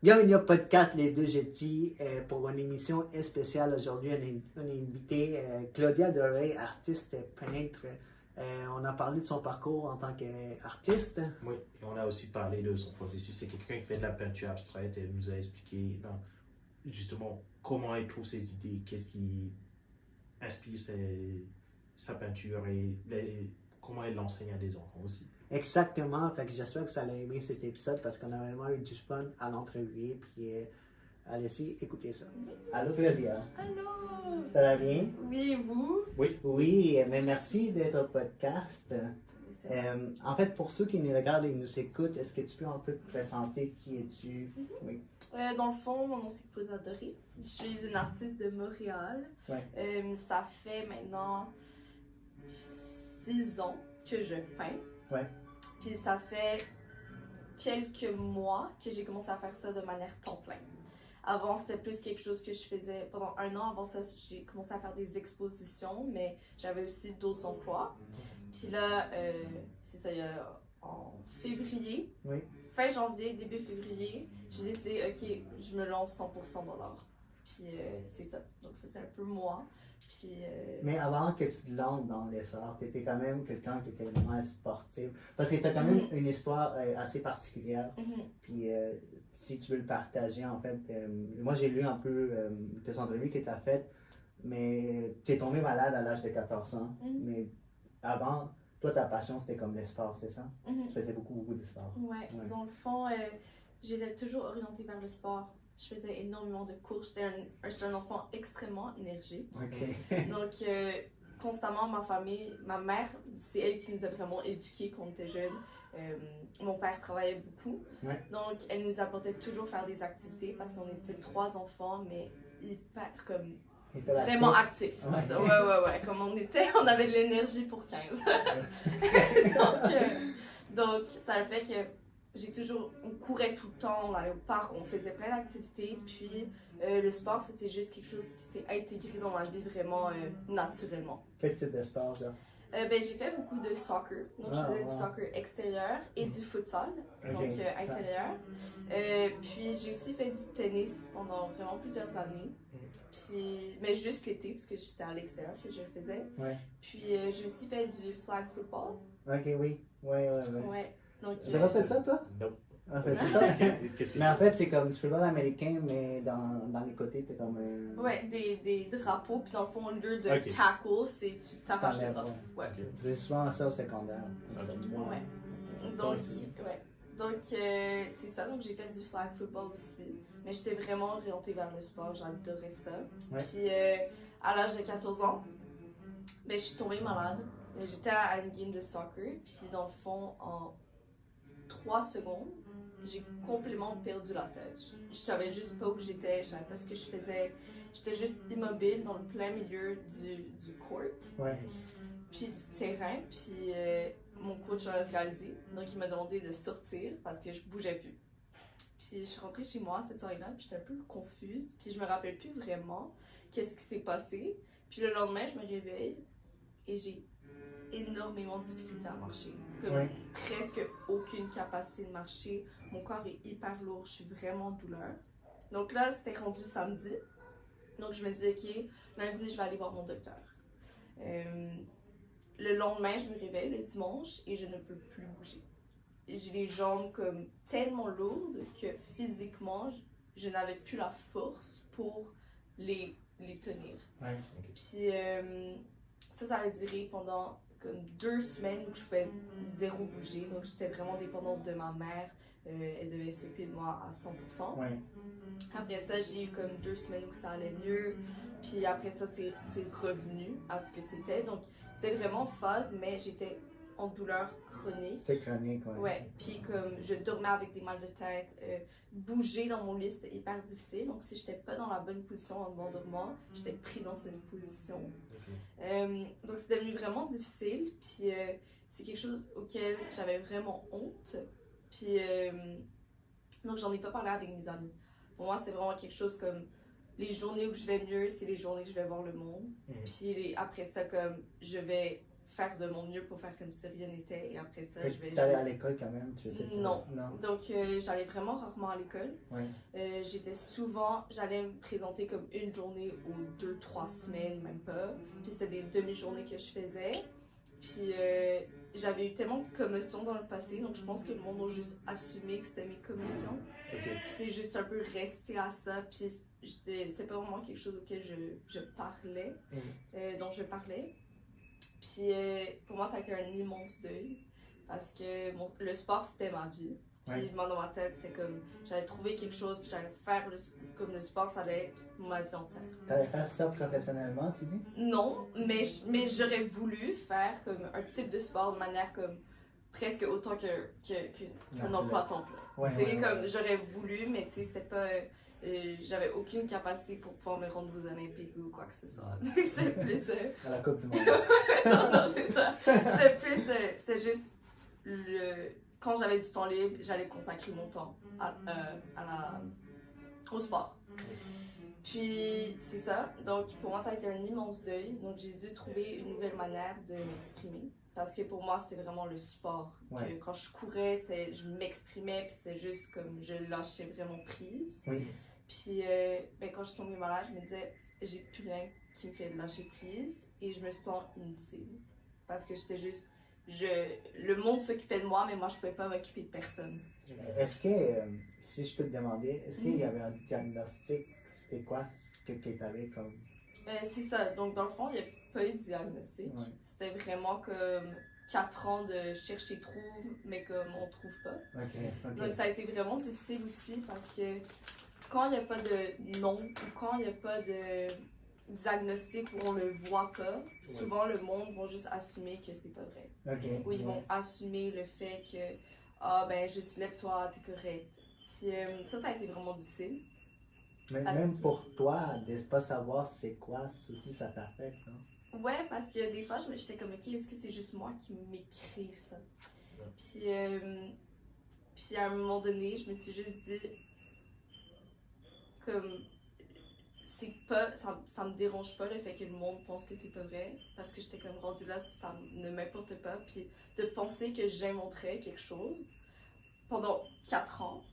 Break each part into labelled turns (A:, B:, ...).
A: Bienvenue au podcast Les Deux Jetis pour une émission spéciale. Aujourd'hui, on est invité Claudia Doré, artiste peintre. On a parlé de son parcours en tant qu'artiste.
B: Oui, et on a aussi parlé de son processus. C'est quelqu'un qui fait de la peinture abstraite et elle nous a expliqué justement comment elle trouve ses idées, qu'est-ce qui inspire sa peinture et comment elle l'enseigne à des enfants aussi.
A: Exactement. Fait que j'espère que vous allez aimer cet épisode parce qu'on a vraiment eu du fun à l'entrevue. Puis allez-y, écoutez ça. Allô Claudia.
C: Allô!
A: Ça va bien?
C: Oui, et vous?
A: Oui, mais merci d'être au podcast. En fait, pour ceux qui nous regardent et nous écoutent, est-ce que tu peux un peu te présenter? Qui es-tu? Oui.
C: Dans le fond, mon nom c'est Claudia Doré. Je suis une artiste de Montréal.
A: Ouais.
C: Ça fait maintenant 6 ans que je peins.
A: Ouais.
C: Puis ça fait quelques mois que j'ai commencé à faire ça de manière temps plein. Avant, c'était plus quelque chose que je faisais pendant 1 an. Avant ça, j'ai commencé à faire des expositions, mais j'avais aussi d'autres emplois. Puis là, c'est ça, en février,
A: Oui.
C: fin janvier, début février, j'ai décidé, ok, je me lance 100% dans l'art. Puis c'est ça. Donc ça, c'est un peu moi. Puis,
A: Mais avant que tu te lances dans les arts, tu étais quand même quelqu'un qui était vraiment sportif. Parce que tu as quand même une histoire assez particulière. Puis si tu veux le partager, en fait, moi j'ai lu un peu tes entrevues que tu as faites, mais tu es tombé malade à l'âge de 14 ans. Mais avant, toi, ta passion, c'était comme le sport, c'est ça? Tu faisais beaucoup de sport.
C: Ouais. Dans le fond, j'étais toujours orientée vers le sport. Je faisais énormément de cours. J'étais un enfant extrêmement énergique.
A: OK.
C: Donc, constamment, ma mère, c'est elle qui nous a vraiment éduqués quand on était jeunes. Mon père travaillait beaucoup.
A: Ouais.
C: Donc, elle nous apportait toujours faire des activités parce qu'on était 3 enfants, mais hyper comme vraiment actifs.
A: Ouais.
C: Ouais. Comme on avait de l'énergie pour 15. donc, ça a fait que on courait tout le temps, on allait au parc, on faisait plein d'activités. Puis, le sport, c'est juste quelque chose qui s'est intégré dans ma vie vraiment naturellement.
A: Quel type de sport, là?
C: J'ai fait beaucoup de soccer. Donc, je faisais du soccer extérieur et du futsal, donc intérieur. Puis, j'ai aussi fait du tennis pendant vraiment plusieurs années. Puis, mais juste l'été, parce que c'était à l'extérieur que je le faisais.
A: Ouais.
C: Puis, j'ai aussi fait du flag football.
A: OK, oui. Ouais.
C: Ouais. Donc,
A: Tu n'as pas fait ça, toi?
B: Non.
A: En fait, c'est ça.
B: Qu'est-ce que
A: Mais en
B: c'est?
A: fait, c'est comme du football américain, mais dans les côtés, t'es comme
C: ouais, des drapeaux. Puis, dans le fond, au lieu de
B: Ok.
C: tackle, c'est tu t'arraches le
A: t'enlèves,
C: drapeau. Ouais.
A: C'est souvent ça au secondaire.
C: Ouais. Donc, c'est ça. Donc, j'ai fait du flag football aussi. Mais j'étais vraiment orientée vers le sport. J'adorais ça.
A: Ouais.
C: Puis, à l'âge de 14 ans, je suis tombée malade. J'étais à une game de soccer. Puis, dans le fond, en 3 secondes, j'ai complètement perdu la tête. Je savais juste pas où j'étais. Je savais pas ce que je faisais. J'étais juste immobile dans le plein milieu du court.
A: Ouais.
C: Puis du terrain. Puis mon coach a réalisé. Donc, il m'a demandé de sortir parce que je bougeais plus. Puis je suis rentrée chez moi cette soirée-là, puis j'étais un peu confuse. Puis je me rappelle plus vraiment qu'est-ce qui s'est passé. Puis le lendemain, je me réveille et j'ai énormément de difficultés à marcher. Comme presque aucune capacité de marcher. Mon corps est hyper lourd, je suis vraiment en douleur. Donc là, c'était rendu samedi. Donc je me disais, ok, lundi, je vais aller voir mon docteur. Le lendemain, je me réveille le dimanche et je ne peux plus bouger. J'ai les jambes comme tellement lourdes que physiquement, je n'avais plus la force pour les tenir.
A: Ouais.
C: Puis ça a duré pendant comme 2 semaines où je pouvais zéro bouger. Donc j'étais vraiment dépendante de ma mère. Elle devait s'occuper de moi à 100%.
A: Ouais.
C: Après ça, j'ai eu comme 2 semaines où ça allait mieux. Puis après ça, c'est revenu à ce que c'était. Donc c'était vraiment phase, mais j'étais en douleur chronique.
A: C'est chronique, ouais.
C: Ouais, puis comme je dormais avec des mal de tête, bouger dans mon lit c'était hyper difficile. Donc si j'étais pas dans la bonne position en m'endormant, j'étais pris dans cette position. Donc c'est devenu vraiment difficile. Puis c'est quelque chose auquel j'avais vraiment honte. Puis donc j'en ai pas parlé avec mes amis. Pour moi c'était vraiment quelque chose comme les journées où je vais mieux, c'est les journées que je vais voir le monde. Puis après ça comme je vais faire de mon mieux pour faire comme si rien n'était et après ça, je vais
A: T'allais à l'école quand même, tu sais?
C: Non.
A: Non.
C: Donc, j'allais vraiment rarement à l'école.
A: Ouais.
C: J'allais me présenter comme une journée ou 2-3 semaines, même pas. Puis c'était des demi-journées que je faisais. Puis j'avais eu tellement de commotions dans le passé, donc je pense que le monde a juste assumé que c'était mes commotions.
B: Ok.
C: Puis c'est juste un peu resté à ça, puis c'était pas vraiment quelque chose auquel je parlais, dont je parlais. Puis pour moi, ça a été un immense deuil, parce que le sport, c'était ma vie. Puis moi, dans ma tête, c'était comme, j'allais trouver quelque chose, puis j'allais faire comme le sport, ça allait être ma vie entière.
A: T'allais faire ça professionnellement, tu dis?
C: Non, mais j'aurais voulu faire comme un type de sport de manière comme presque autant qu'un emploi à temps plein. Comme j'aurais voulu, mais tu sais, c'était pas. J'avais aucune capacité pour pouvoir me rendre aux Olympiques ou quoi que ce soit. C'est plus.
A: À la Coupe du Monde.
C: non, c'est ça. C'était plus. C'était juste. Quand j'avais du temps libre, j'allais consacrer mon temps au sport. Puis c'est ça, donc pour moi ça a été un immense deuil, donc j'ai dû trouver une nouvelle manière de m'exprimer, parce que pour moi c'était vraiment le sport, que quand je courais, je m'exprimais, puis c'était juste comme je lâchais vraiment prise. Puis quand je suis tombée malade, je me disais j'ai plus rien qui me fait lâcher prise, et je me sens inutile, parce que j'étais juste, le monde s'occupait de moi, mais moi je pouvais pas m'occuper de personne.
A: Est-ce que, si je peux te demander, est-ce qu'il y avait un diagnostic? C'était quoi que tu avais comme...
C: c'est ça. Donc, dans le fond, il n'y a pas eu de diagnostic. C'était vraiment comme 4 ans de chercher trouve, mais comme on trouve pas. Donc, ça a été vraiment difficile aussi parce que quand il n'y a pas de nom ou quand il n'y a pas de diagnostic où on le voit pas, souvent le monde va juste assumer que c'est pas vrai. Ou ils vont assumer le fait que ben juste lève-toi, t'es correct. Puis ça a été vraiment difficile.
A: Mais même pour toi, de ne pas savoir c'est quoi, aussi ça t'affecte, non?
C: Ouais, parce que des fois, j'étais comme, ok, est-ce que c'est juste moi qui m'écris ça? Puis à un moment donné, je me suis juste dit, comme, c'est pas, ça me dérange pas le fait que le monde pense que c'est pas vrai, parce que j'étais comme rendue là, ça ne m'importe pas. Puis de penser que j'inventerais quelque chose pendant 4 ans,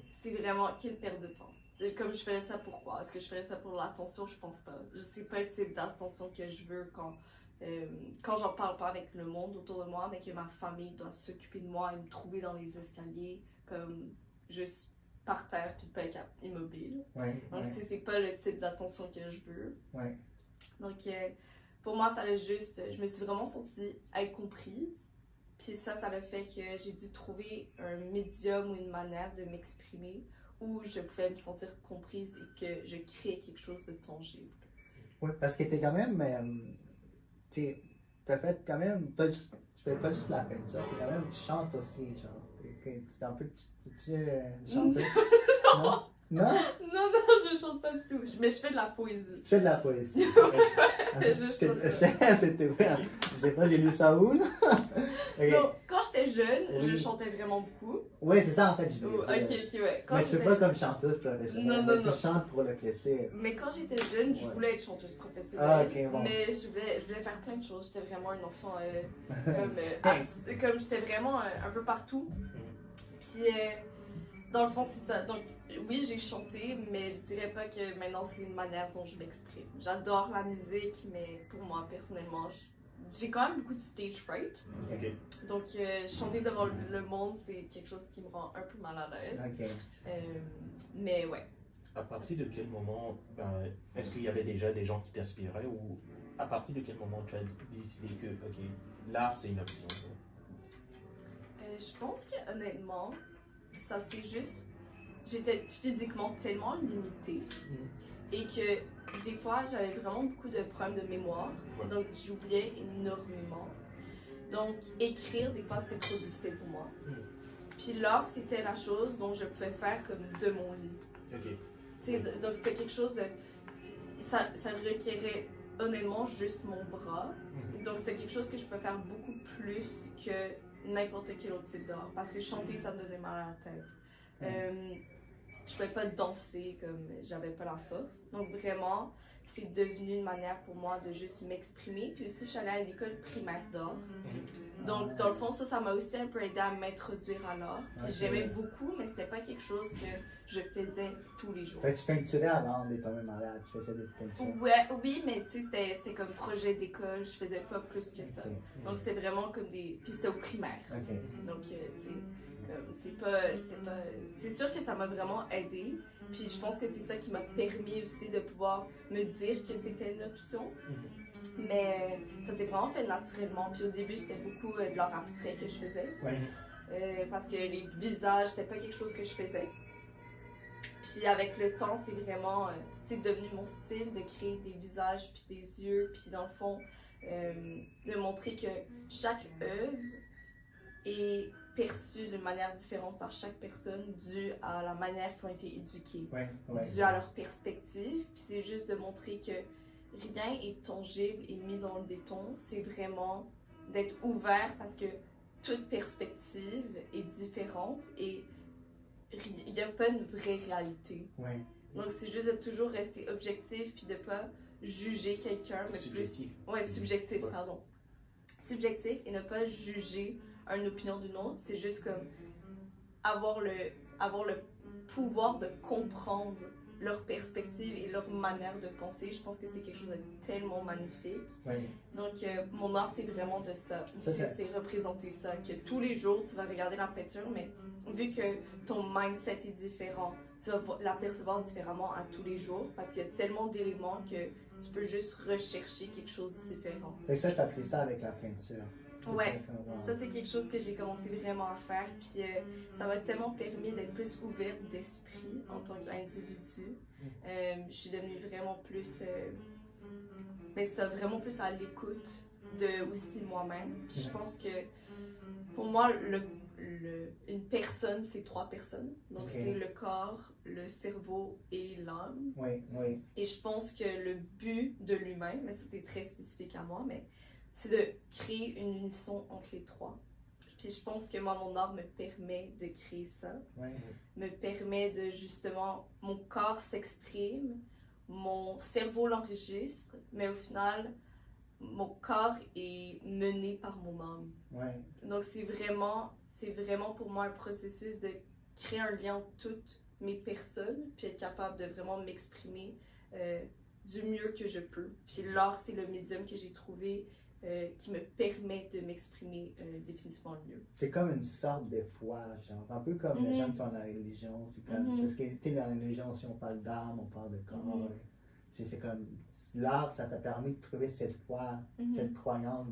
C: c'est vraiment quelle perte de temps. Comme je ferais ça pourquoi? Est-ce que je ferais ça pour l'attention? Je pense pas. Je sais pas le type d'attention que je veux quand j'en parle pas avec le monde autour de moi, mais que ma famille doit s'occuper de moi et me trouver dans les escaliers, comme juste par terre puis pas être immobile. Donc c'est pas le type d'attention que je veux. Donc pour moi, ça a juste, je me suis vraiment sentie incomprise. Puis ça a fait que j'ai dû trouver un médium ou une manière de m'exprimer où je pouvais me sentir comprise et que je créais quelque chose de tangible.
A: Oui, parce que t'es quand même, t'as fait quand même, tu fais pas juste la peinture, t'es quand même, tu chantes aussi, genre, t'es un peu, chanteuse. Non? Non?
C: Non, je chante pas du tout, mais je fais de la poésie.
A: Tu fais de la poésie. C'était vrai, je sais pas, j'ai lu ça où, là?
C: Donc, quand j'étais jeune, je chantais vraiment beaucoup.
A: Oui, c'est ça en fait, je voulais
C: dire. Ouais.
A: Mais c'est pas comme chanteuse professionnelle,
C: non.
A: Tu chantes pour le plaisir.
C: Mais quand j'étais jeune, je voulais être chanteuse professionnelle.
A: Bon.
C: Mais je voulais faire plein de choses. J'étais vraiment un enfant comme j'étais vraiment un peu partout. Puis dans le fond, c'est ça. Donc oui, j'ai chanté, mais je dirais pas que maintenant c'est une manière dont je m'exprime. J'adore la musique, mais pour moi personnellement, j'ai quand même beaucoup de stage fright. Donc chanter devant le monde, c'est quelque chose qui me rend un peu mal à l'aise. Mais ouais.
B: À partir de quel moment, est-ce qu'il y avait déjà des gens qui t'inspiraient ou à partir de quel moment tu as décidé que l'art c'est une option?
C: Je pense que honnêtement, ça c'est juste, j'étais physiquement tellement limitée et que des fois j'avais vraiment beaucoup de problèmes de mémoire, donc j'oubliais énormément. Donc écrire des fois c'était trop difficile pour moi. Puis l'art c'était la chose dont je pouvais faire comme de mon lit. Donc c'était quelque chose de, ça requérait honnêtement juste mon bras. Donc c'est quelque chose que je peux faire beaucoup plus que n'importe quel autre type d'art, parce que chanter ça me donnait mal à la tête. je pouvais pas danser, comme j'avais pas la force. Donc vraiment, c'est devenu une manière pour moi de juste m'exprimer. Puis aussi, je suis allée à l'école primaire d'art. Donc, dans le fond, ça m'a aussi un peu aidé à m'introduire à l'art. Puis j'aimais beaucoup, mais c'était pas quelque chose que je faisais tous les jours.
A: Fait que tu peinturais avant d'être même malade, tu faisais des peintures.
C: Ouais, oui, mais tu sais, c'était comme projet d'école, je faisais pas plus que ça.
A: Okay.
C: Donc, c'était vraiment comme des. Puis c'était au primaire.
A: Okay.
C: Donc, tu sais, c'est sûr que ça m'a vraiment aidé. Puis je pense que c'est ça qui m'a permis aussi de pouvoir me dire que c'était une option. Mais ça s'est vraiment fait naturellement. Puis au début, c'était beaucoup de l'art abstrait que je faisais.
A: Ouais.
C: Parce que les visages, c'était pas quelque chose que je faisais. Puis avec le temps, c'est vraiment, c'est devenu mon style de créer des visages, puis des yeux, puis dans le fond, de montrer que chaque œuvre est perçue d'une manière différente par chaque personne due à la manière qu'ils ont été éduqués, due à leur perspective. Puis c'est juste de montrer que rien est tangible et mis dans le béton. C'est vraiment d'être ouvert parce que toute perspective est différente et il n'y a pas une vraie réalité. Donc c'est juste de toujours rester objectif puis de pas juger quelqu'un, mais
B: subjectif.
C: Subjectif, pardon. Subjectif et ne pas juger une opinion d'une autre. C'est juste comme avoir le pouvoir de comprendre leur perspective et leur manière de penser. Je pense que c'est quelque chose de tellement magnifique. Donc, mon art, c'est vraiment de ça. C'est représenter ça, que tous les jours, tu vas regarder la peinture, mais vu que ton mindset est différent, tu vas l'apercevoir différemment à tous les jours parce qu'il y a tellement d'éléments que tu peux juste rechercher quelque chose de différent.
A: Et ça, tu as appris ça avec la peinture.
C: Ouais, ça c'est quelque chose que j'ai commencé vraiment à faire, puis ça m'a tellement permis d'être plus ouverte d'esprit en tant qu'individu. Je suis devenue vraiment plus, vraiment plus à l'écoute de aussi moi-même. Puis je pense que pour moi, une personne, c'est 3 personnes. Donc c'est le corps, le cerveau et l'âme. Et je pense que le but de l'humain, mais ça c'est très spécifique à moi, mais c'est de créer une unisson entre les 3. Puis je pense que moi, mon art me permet de créer ça. Me permet de justement, mon corps s'exprime, mon cerveau l'enregistre, mais au final, mon corps est mené par mon âme. Donc c'est vraiment pour moi un processus de créer un lien entre toutes mes personnes, puis être capable de vraiment m'exprimer du mieux que je peux. Puis l'art, c'est le médium que j'ai trouvé qui me permet de m'exprimer définitivement le mieux. C'est
A: comme une sorte de foi, genre, un peu comme les gens qui ont la religion. C'est comme, parce que dans la religion, si on parle d'âme, on parle de corps. C'est comme, l'art, ça t'a permis de trouver cette foi, cette croyance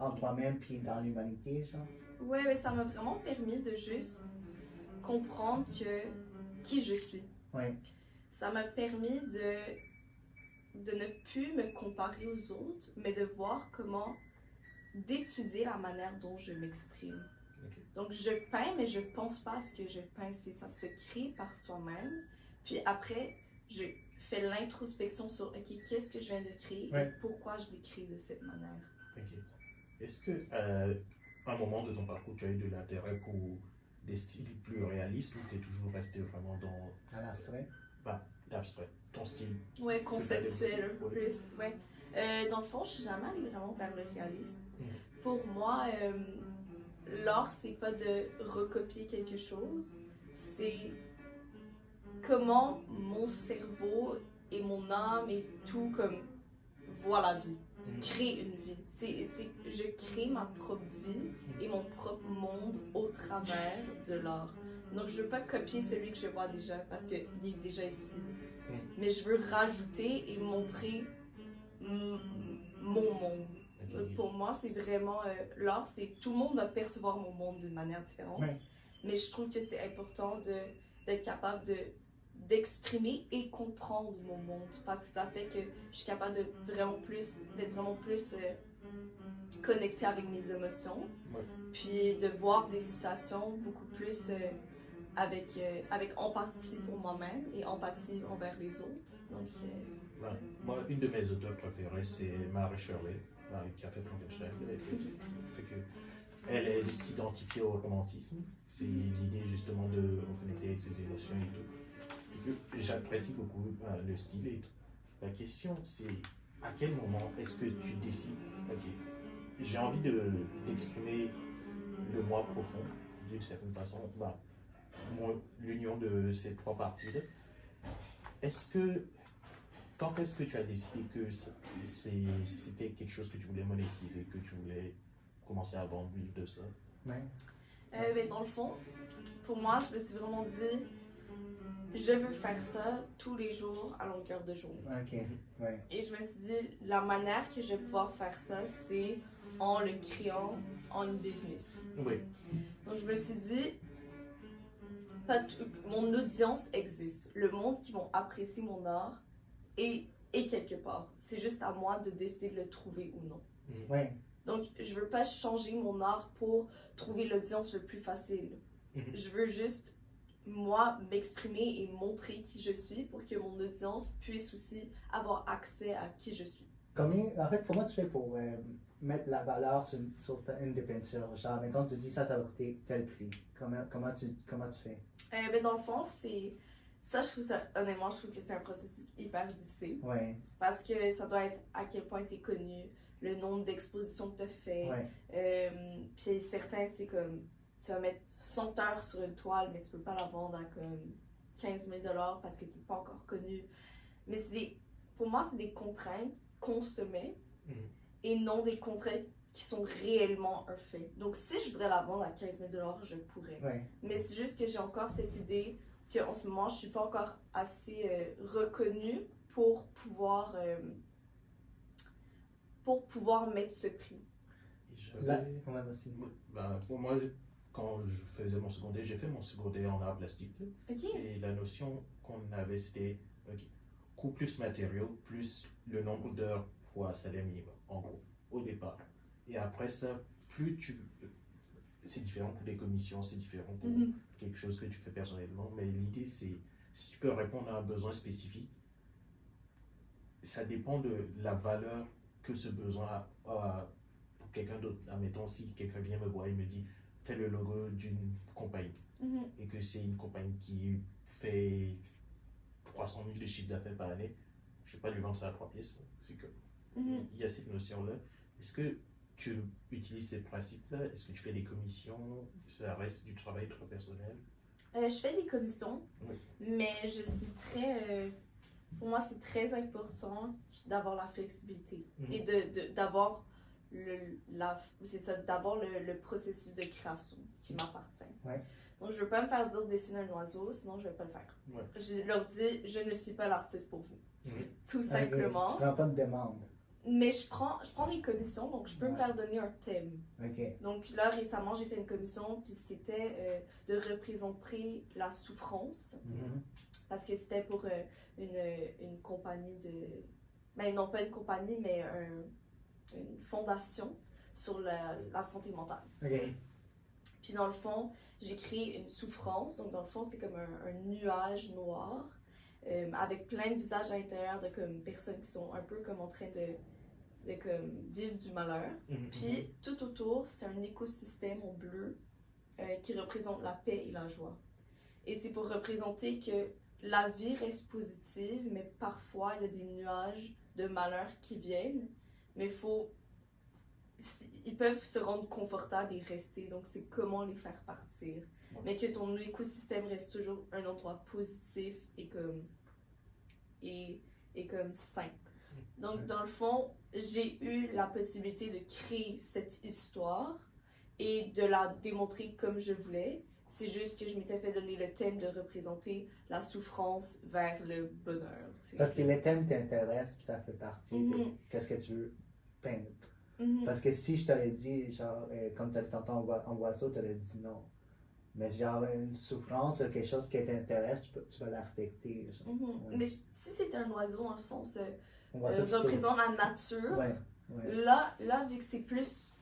A: en toi-même puis dans l'humanité, genre.
C: Ouais, mais ça m'a vraiment permis de juste comprendre qui je suis. Ça m'a permis de ne plus me comparer aux autres, mais de voir d'étudier la manière dont je m'exprime. Donc je peins, mais je pense pas à ce que je peins, ça se crée par soi-même. Puis après, je fais l'introspection sur, ok, qu'est-ce que je viens de créer et pourquoi je l'ai créé de cette manière.
B: Est-ce que à un moment de ton parcours, tu as eu de l'intérêt pour des styles plus réalistes ou tu es toujours resté vraiment dans
A: l'abstrait?
B: L'abstrait, ton style.
C: Ouais, conceptuel un peu plus. Dans le fond, je suis jamais allée vraiment vers le réalisme. Pour moi, l'art, c'est pas de recopier quelque chose, c'est comment mon cerveau et mon âme et tout comme voient la vie, créer une vie. Je crée ma propre vie et mon propre monde au travers de l'art. Donc je veux pas copier celui que je vois déjà parce qu'il est déjà ici. Mais je veux rajouter et montrer mon monde. Donc pour moi, c'est vraiment l'art, c'est tout le monde va percevoir mon monde d'une manière différente. Mais je trouve que c'est important d'être capable d'exprimer et comprendre mon monde parce que ça fait que je suis capable d'être vraiment plus connectée avec mes émotions, puis de voir des situations beaucoup plus avec empathie pour moi-même et empathie envers les autres. Donc,
B: moi, une de mes auteurs préférées, c'est Mary Shelley, qui a fait Frankenstein. Elle s'identifiait au romantisme. C'est l'idée justement de reconnecter avec ses émotions et tout. J'apprécie beaucoup le style et tout. La question, c'est à quel moment est-ce que tu décides, ok, j'ai envie d'exprimer le moi profond d'une certaine façon, l'union de ces trois parties-là. Quand est-ce que tu as décidé que c'était quelque chose que tu voulais monétiser, que tu voulais commencer à vendre, vivre de ça?
A: Ouais.
C: Ben, dans le fond, pour moi, je me suis vraiment dit, je veux faire ça tous les jours à longueur de journée.
A: Ok, ouais.
C: Et je me suis dit, la manière que je vais pouvoir faire ça, c'est en le créant en une business.
B: Oui.
C: Donc je me suis dit, mon audience existe. Le monde qui vont apprécier mon art est quelque part. C'est juste à moi de décider de le trouver ou non.
A: Ouais.
C: Donc je veux pas changer mon art pour trouver l'audience le plus facile. Je veux juste, moi, m'exprimer et montrer qui je suis pour que mon audience puisse aussi avoir accès à qui je suis.
A: Comment tu fais pour mettre la valeur sur une des peintures? Genre, mais quand tu dis ça va coûter tel prix, comment tu fais?
C: Ben dans le fond, c'est... Ça, je trouve ça, honnêtement, je trouve que c'est un processus hyper difficile.
A: Ouais.
C: Parce que ça doit être à quel point tu es connu, le nombre d'expositions que tu as fait.
A: Ouais.
C: Puis certains, c'est comme, tu vas mettre 100 heures sur une toile, mais tu peux pas la vendre à comme 15 000 $ parce que tu n'es pas encore connu. Mais pour moi, c'est des contraintes qu'on se met et non des contraintes qui sont réellement un fait. Donc, si je voudrais la vendre à 15 000 $, je pourrais.
A: Ouais.
C: Mais c'est juste que j'ai encore cette idée qu'en ce moment, je suis pas encore assez reconnue pour pouvoir mettre ce prix.
B: Pour moi, quand je faisais mon secondaire, j'ai fait mon secondaire en art plastique.
C: Okay.
B: Et la notion qu'on avait, c'était coût plus matériaux, plus le nombre d'heures fois salaire minimum, en gros, au départ. Et après ça, c'est différent pour des commissions, c'est différent pour quelque chose que tu fais personnellement, mais l'idée c'est, si tu peux répondre à un besoin spécifique, ça dépend de la valeur que ce besoin a pour quelqu'un d'autre. Admettons, si quelqu'un vient me voir et me dit, fais le logo d'une compagnie, et que c'est une compagnie qui fait 300 000 de chiffre d'affaires par année, je ne vais pas lui vendre ça à 3 pièces. C'est que il y a cette notion-là. Est-ce que tu utilises ces principes-là? Est-ce que tu fais des commissions? Ça reste du travail très personnel?
C: Je fais des commissions, mais je suis très... pour moi, c'est très important d'avoir la flexibilité et d'avoir d'abord le processus de création qui m'appartient.
A: Ouais.
C: Donc, je ne veux pas me faire dire dessiner un oiseau, sinon je ne vais pas le faire.
B: Ouais.
C: Je leur dis, je ne suis pas l'artiste pour vous. Tout simplement.
A: Tu prends pas de demande.
C: Mais je prends des commissions, donc je peux me faire donner un thème.
A: Okay.
C: Donc là, récemment, j'ai fait une commission, puis c'était de représenter la souffrance. Parce que c'était pour une compagnie de... Ben non, pas une compagnie, mais une fondation sur la santé mentale.
A: Okay.
C: Puis dans le fond, j'ai créé une souffrance. Donc dans le fond, c'est comme un nuage noir avec plein de visages à l'intérieur de comme personnes qui sont un peu comme en train de comme vivre du malheur. Puis tout autour, c'est un écosystème en bleu qui représente la paix et la joie. Et c'est pour représenter que la vie reste positive, mais parfois il y a des nuages de malheur qui viennent, mais ils peuvent se rendre confortables et rester. Donc c'est comment les faire partir. Mais que ton écosystème reste toujours un endroit positif et comme sain. Donc dans le fond, j'ai eu la possibilité de créer cette histoire et de la démontrer comme je voulais. C'est juste que je m'étais fait donner le thème de représenter la souffrance vers le bonheur.
A: Parce que les thèmes t'intéressent, puis ça fait partie de qu'est-ce que tu veux peindre. Parce que si je t'aurais dit, genre, comme tantôt en oiseau, tu aurais dit non. Mais genre, une souffrance, quelque chose qui t'intéresse, tu vas la respecter.
C: Mais si c'était un oiseau dans le sens représente la nature, là, vu que c'est plus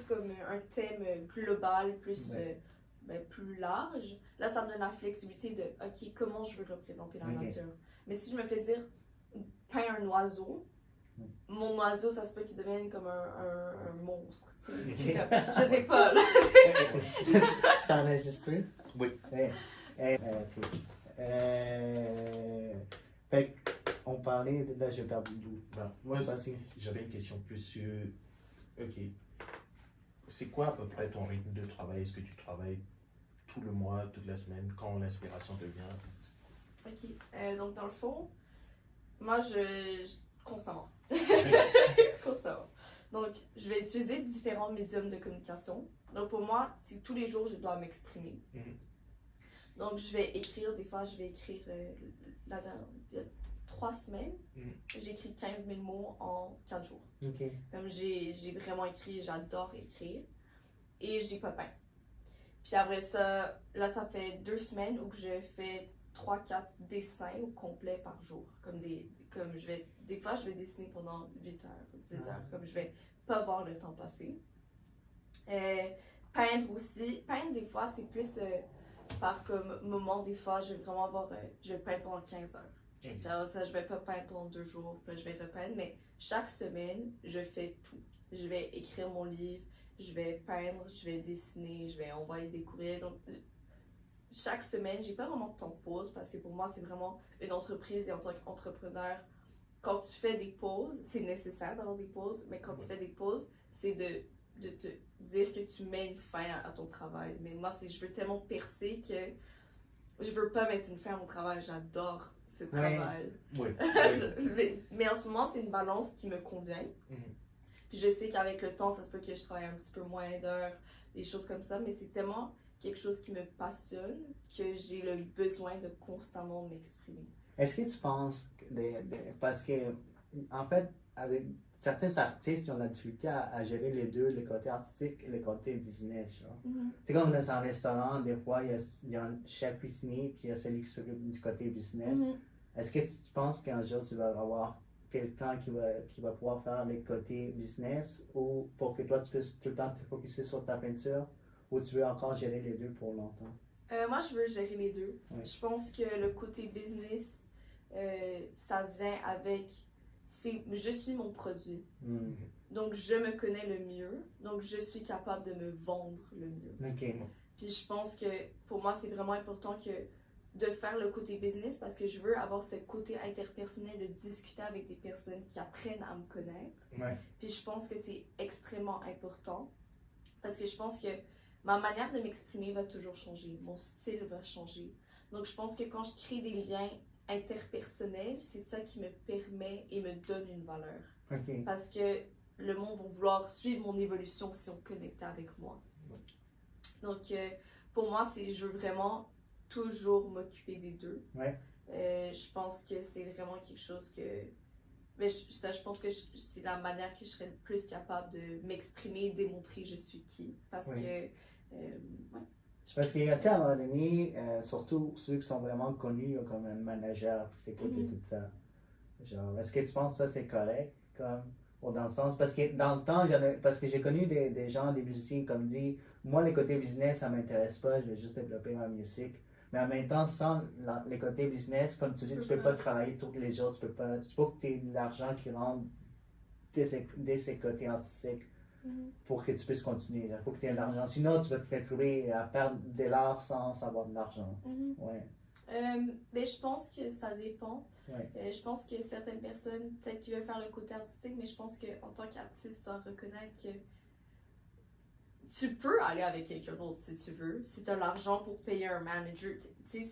C: comme un thème global, plus large, là, ça me donne la flexibilité de, OK, comment je veux représenter la nature. Mais si je me fais dire, peins un oiseau, mon oiseau, ça se peut qu'il devienne comme un monstre. Je sais pas, là.
A: C'est enregistré?
B: Oui.
A: Fait on parlait, là j'ai perdu le bout.
B: Ben, moi,
A: Vas-y.
B: j'avais une question plus sur, ok, c'est quoi à peu près ton rythme de travail? Est-ce que tu travailles tout le mois, toute la semaine, quand l'inspiration te vient?
C: Ok. Donc, dans le fond, moi, constamment. Constamment. Donc, je vais utiliser différents médiums de communication. Donc, pour moi, c'est tous les jours, je dois m'exprimer. Donc, je vais écrire, des fois, je vais écrire, il y a 3 semaines, j'ai écrit 15 000 mots en 4 jours.
A: Ok.
C: Comme j'ai vraiment écrit, j'adore écrire. Et j'ai pas peint. Puis après ça, là, ça fait 2 semaines où je fais 3-4 dessins au complet par jour. Des fois, je vais dessiner pendant 8 heures, 10 heures. Comme je vais pas voir le temps passer. Peindre aussi. Peindre, des fois, c'est plus par comme moment. Des fois, je vais vraiment avoir... je vais peindre pendant 15 heures. Puis alors ça, je vais pas peindre pendant 2 jours. Puis là, je vais repeindre. Mais chaque semaine, je fais tout. Je vais écrire mon livre. Je vais peindre, je vais dessiner, je vais envoyer des courriels. Donc, chaque semaine, j'ai pas vraiment de temps de pause parce que pour moi, c'est vraiment une entreprise et en tant qu'entrepreneur, quand tu fais des pauses, c'est nécessaire d'avoir des pauses, mais quand tu fais des pauses, c'est de te dire que tu mets une fin à ton travail. Mais moi, je veux tellement percer que je veux pas mettre une fin à mon travail. J'adore ce travail.
B: Ouais.
C: Mais en ce moment, c'est une balance qui me convient. Puis je sais qu'avec le temps, ça se peut que je travaille un petit peu moins d'heures, des choses comme ça, mais c'est tellement quelque chose qui me passionne que j'ai le besoin de constamment m'exprimer.
A: Est-ce que tu penses, parce que, en fait, avec certains artistes, ils ont la difficulté à gérer les deux, le côté artistique et le côté business. C'est comme dans un restaurant, des fois, il y a un chef cuisinier, puis il y a celui qui s'occupe du côté business. Est-ce que tu penses qu'un jour, tu vas avoir quelqu'un qui va pouvoir faire les côtés business ou pour que toi tu puisses tout le temps te focusser sur ta peinture ou tu veux encore gérer les deux pour longtemps?
C: Moi, je veux gérer les deux.
A: Oui.
C: Je pense que le côté business, ça vient avec... je suis mon produit. Donc, je me connais le mieux. Donc, je suis capable de me vendre le mieux.
A: Ok.
C: Puis, je pense que pour moi, c'est vraiment important de faire le côté business parce que je veux avoir ce côté interpersonnel de discuter avec des personnes qui apprennent à me connaître.
A: Ouais.
C: Puis je pense que c'est extrêmement important parce que je pense que ma manière de m'exprimer va toujours changer, mon style va changer. Donc je pense que quand je crée des liens interpersonnels, c'est ça qui me permet et me donne une valeur.
A: Ok.
C: Parce que le monde va vouloir suivre mon évolution si on connecte avec moi. Donc pour moi, je veux vraiment toujours m'occuper des deux.
A: Ouais.
C: Je pense que c'est vraiment quelque chose que... Mais je pense que c'est la manière que je serais le plus capable de m'exprimer et démontrer je suis qui. Parce que...
A: Parce qu'il y a à un moment donné, surtout ceux qui sont vraiment connus comme un manager, puis c'est quoi tout ça. Genre, est-ce que tu penses que ça c'est correct? Ou dans le sens, parce que dans le temps, parce que j'ai connu des gens, des musiciens comme dit, moi les côtés business ça m'intéresse pas, je vais juste développer ma musique. Mais en même temps, sans les côtés business, comme tu dis, tu peux pas travailler tous les jours, tu faut que tu aies de l'argent qui rentre dès ces côtés artistiques pour que tu puisses continuer. Il faut que tu aies de l'argent. Sinon, tu vas te retrouver à perdre de l'art sans avoir de l'argent. Ouais.
C: Mais je pense que ça dépend.
A: Ouais.
C: Je pense que certaines personnes, peut-être qu'ils veulent faire le côté artistique, mais je pense qu'en tant qu'artiste, tu dois reconnaître que tu peux aller avec quelqu'un d'autre si tu veux. Si tu as l'argent pour payer un manager, si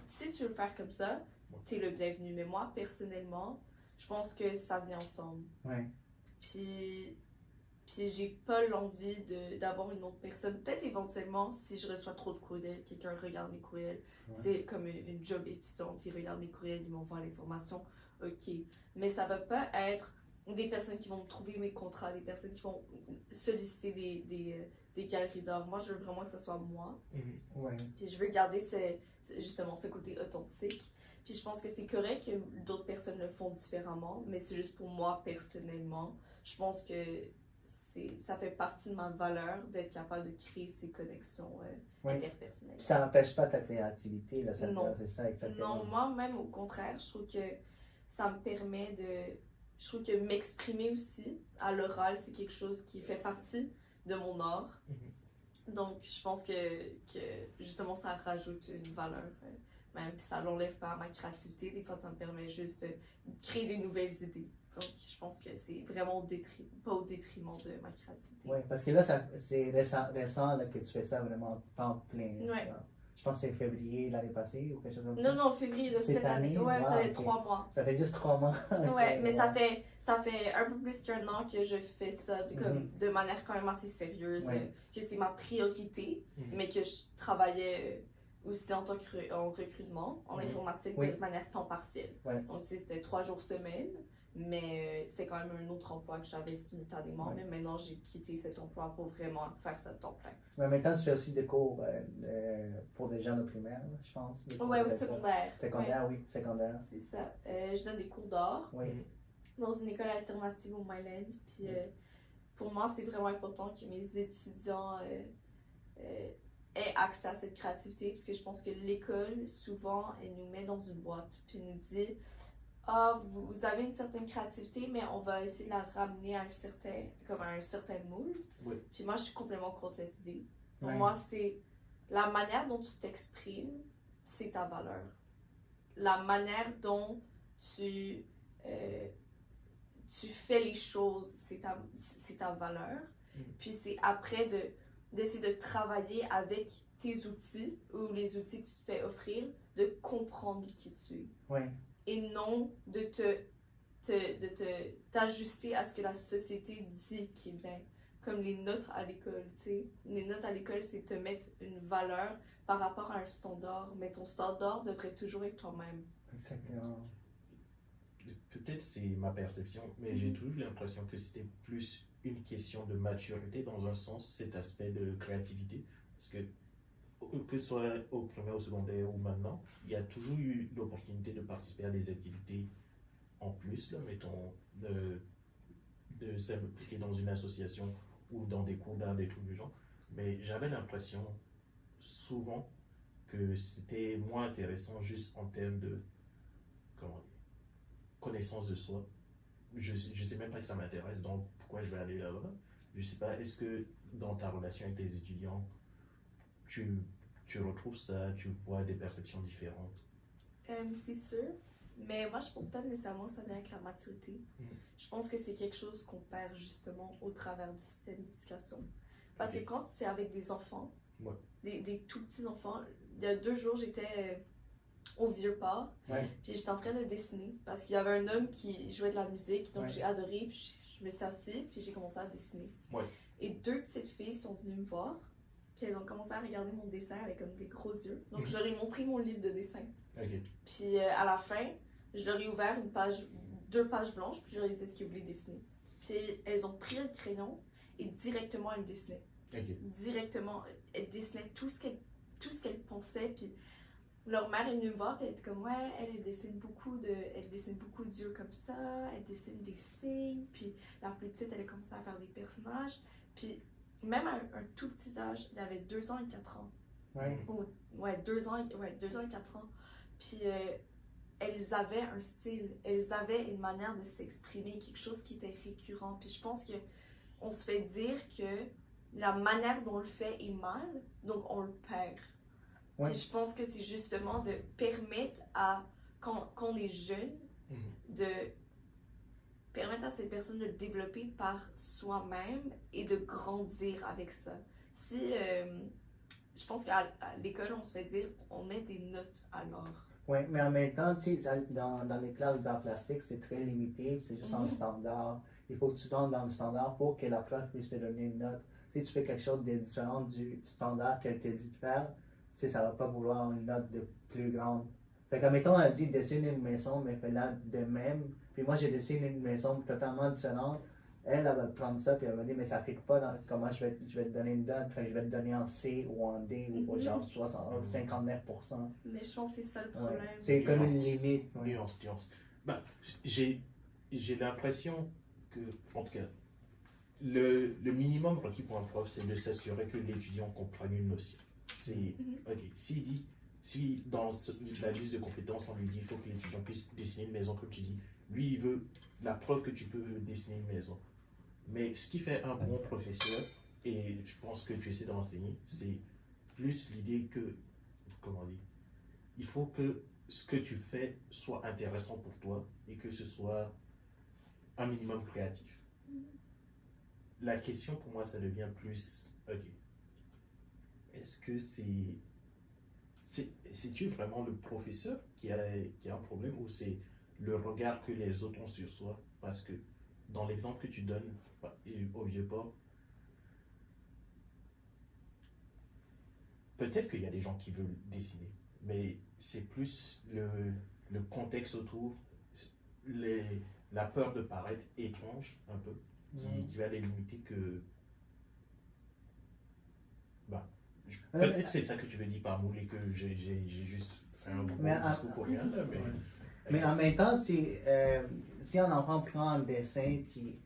C: tu veux le faire comme ça, tu es le bienvenu. Mais moi, personnellement, je pense que ça vient ensemble.
A: Ouais.
C: Puis j'ai pas l'envie d'avoir une autre personne. Peut-être éventuellement, si je reçois trop de courriels, quelqu'un regarde mes courriels. C'est comme une job étudiante, il regarde mes courriels, ils m'envoient l'information. Ok. Mais ça va pas être des personnes qui vont me trouver mes contrats, des personnes qui vont solliciter des galeries d'art. Moi, je veux vraiment que ce soit moi.
A: Ouais.
C: Puis je veux garder justement ce côté authentique. Puis je pense que c'est correct que d'autres personnes le font différemment, mais c'est juste pour moi personnellement. Je pense que ça fait partie de ma valeur d'être capable de créer ces connexions interpersonnelles.
A: Ça n'empêche pas ta créativité, là,
C: non.
A: C'est ça exactement.
C: Non, moi-même au contraire, je trouve que ça me permet je trouve que m'exprimer aussi à l'oral, c'est quelque chose qui fait partie de mon art. Donc je pense que justement ça rajoute une valeur même, puis ça l'enlève pas ma créativité. Des fois, ça me permet juste de créer des nouvelles idées. Donc, je pense que c'est vraiment pas au détriment de ma créativité.
A: Oui, parce que là, c'est récent là, que tu fais ça vraiment temps plein.
C: Ouais.
A: Je pense que c'est février l'année passée ou quelque chose comme
C: Non,
A: ça.
C: non, février de cette année. Ouais, ça fait 3 mois.
A: Ça fait juste 3 mois.
C: Ouais, mais ça fait un peu plus qu'un an que je fais ça de manière quand même assez sérieuse, que c'est ma priorité, mais que je travaillais aussi en recrutement, en informatique, de manière temps partiel. Donc, c'était 3 jours semaine, mais c'était quand même un autre emploi que j'avais simultanément, mais maintenant j'ai quitté cet emploi pour vraiment faire ça de temps plein.
A: Mais maintenant, tu fais aussi des cours pour des jeunes au primaire, je pense.
C: Ouais, au secondaire.
A: Secondaire, oui, secondaire.
C: C'est ça. Je donne des cours d'art.
A: Oui.
C: Dans une école alternative au Myland. Puis pour moi, c'est vraiment important que mes étudiants aient accès à cette créativité, parce que je pense que l'école, souvent, elle nous met dans une boîte, puis nous dit « Ah, vous avez une certaine créativité, mais on va essayer de la ramener à un certain moule. » Puis moi, je suis complètement contre cette idée. Pour moi, c'est la manière dont tu t'exprimes, c'est ta valeur. La manière dont tu fais les choses, c'est ta valeur. Puis c'est après d'essayer de travailler avec tes outils ou les outils que tu te fais offrir, de comprendre qui tu es. Et non de t'ajuster à ce que la société dit qui est bien. Comme les notes à l'école, tu sais. Les notes à l'école, c'est te mettre une valeur par rapport à un standard, mais ton standard devrait toujours être toi-même.
A: Exactement.
B: Peut-être c'est ma perception, mais j'ai toujours l'impression que c'était plus une question de maturité dans un sens, cet aspect de créativité. Parce que ce soit au primaire, au secondaire ou maintenant, il y a toujours eu l'opportunité de participer à des activités en plus, là, mettons, de s'impliquer dans une association ou dans des cours d'art, des trucs du genre. Mais j'avais l'impression souvent que c'était moins intéressant juste en termes de connaissance de soi. Je sais même pas que ça m'intéresse, donc pourquoi je vais aller là-bas? Je sais pas, est-ce que dans ta relation avec tes étudiants, tu retrouves ça, tu vois des perceptions différentes?
C: C'est sûr, mais moi je pense pas nécessairement que ça vient avec la maturité. Je pense que c'est quelque chose qu'on perd justement au travers du système d'éducation. Parce que quand c'est avec des enfants, des tout petits enfants, il y a 2 jours j'étais au Vieux-Port, puis j'étais en train de dessiner parce qu'il y avait un homme qui jouait de la musique, donc j'ai adoré, puis je me suis assise, puis j'ai commencé à dessiner. Et 2 petites filles sont venues me voir, puis elles ont commencé à regarder mon dessin avec comme des gros yeux. Donc je leur ai montré mon livre de dessin. Puis à la fin, je leur ai ouvert 2 pages blanches, puis je leur ai dit ce qu'ils voulaient dessiner. Puis elles ont pris le crayon et directement elles dessinaient. Directement, elles dessinaient tout ce qu'elles pensaient, puis leur mère est venue me voir, et elle était comme ouais, elle dessine beaucoup d'yeux comme ça, elle dessine des signes, puis la plus petite elle a commencé à faire des personnages, puis même à un tout petit âge, elle avait 2 ans et 4 ans. 2 ans et 4 ans. Puis elles avaient un style, elles avaient une manière de s'exprimer, quelque chose qui était récurrent. Puis je pense qu'on se fait dire que la manière dont on le fait est mal, donc on le perd. Puis je pense que c'est justement de permettre quand on est jeune, de permettre à cette personne de le développer par soi-même et de grandir avec ça. Je pense qu'à l'école, on se fait dire, on met des notes alors.
A: Oui, mais en même temps, tu sais, dans les classes d'art plastique, c'est très limité, c'est juste en standard. Il faut que tu tombes dans le standard pour que la prof puisse te donner une note. Si tu fais quelque chose de différent du standard qu'elle te dit de faire, tu sais, ça va pas vouloir une note de plus grande. Fait que, mettons, elle dit dessine une maison, mais fais-la de même. Puis moi, j'ai dessiné une maison totalement différente. Elle va prendre ça, puis elle va dire, mais ça ne fit pas dans comment je vais te donner une note. Fait que je vais te donner en C ou en D, ou genre 59%.
C: Mais je pense que c'est ça le problème.
A: C'est comme une limite.
B: Nuance. Ben, j'ai l'impression que, en tout cas, le minimum requis pour un prof, c'est de s'assurer que l'étudiant comprenne une notion. C'est, ok, si dans la liste de compétences, on lui dit qu'il faut que l'étudiant puisse dessiner une maison, comme tu dis, lui, il veut la preuve que tu peux dessiner une maison. Mais ce qui fait un bon professeur, et je pense que tu essaies d'enseigner, c'est plus l'idée que, comment dire, il faut que ce que tu fais soit intéressant pour toi et que ce soit un minimum créatif. La question pour moi, ça devient plus, ok, est-ce que c'est-tu vraiment le professeur qui a un problème ou c'est le regard que les autres ont sur soi? Parce que dans l'exemple que tu donnes au Vieux-Port, peut-être qu'il y a des gens qui veulent dessiner, mais c'est plus le contexte autour, la peur de paraître étrange un peu, qui va les limiter que... Bah, peut-être c'est ça que tu veux dire par moule et que j'ai juste fait un gros discours pour rien là, mais...
A: Mais en même temps, si un enfant prend un dessin puis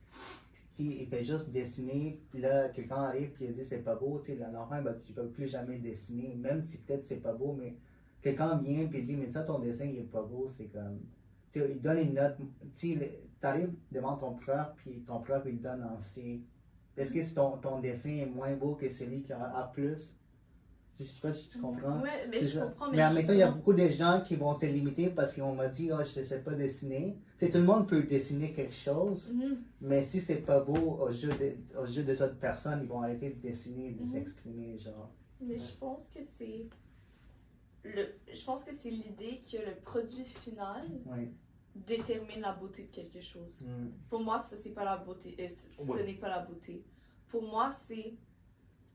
A: il fait juste dessiner, puis là, quelqu'un arrive puis il dit c'est pas beau, tu sais, l'enfant, ben, tu peux plus jamais dessiner, même si peut-être c'est pas beau, mais quelqu'un vient puis il dit mais ça, ton dessin, il est pas beau, c'est comme, tu sais, il donne une note, tu sais, t'arrives devant ton prof, puis ton prof, il donne en C. Est-ce que ton dessin est moins beau que celui qui a A+? Je sais pas si tu comprends.
C: Oui, mais je comprends.
A: Mais en même temps, il y a beaucoup de gens qui vont se limiter parce qu'on m'a dit, oh, je ne sais pas dessiner. Tu sais, tout le monde peut dessiner quelque chose, mais si c'est pas beau aux yeux de cette personne, ils vont arrêter de dessiner, de s'exprimer, genre.
C: Mais je pense que c'est l'idée que le produit final détermine la beauté de quelque chose. Pour moi, ça c'est pas la beauté. Ce n'est pas la beauté. Pour moi, c'est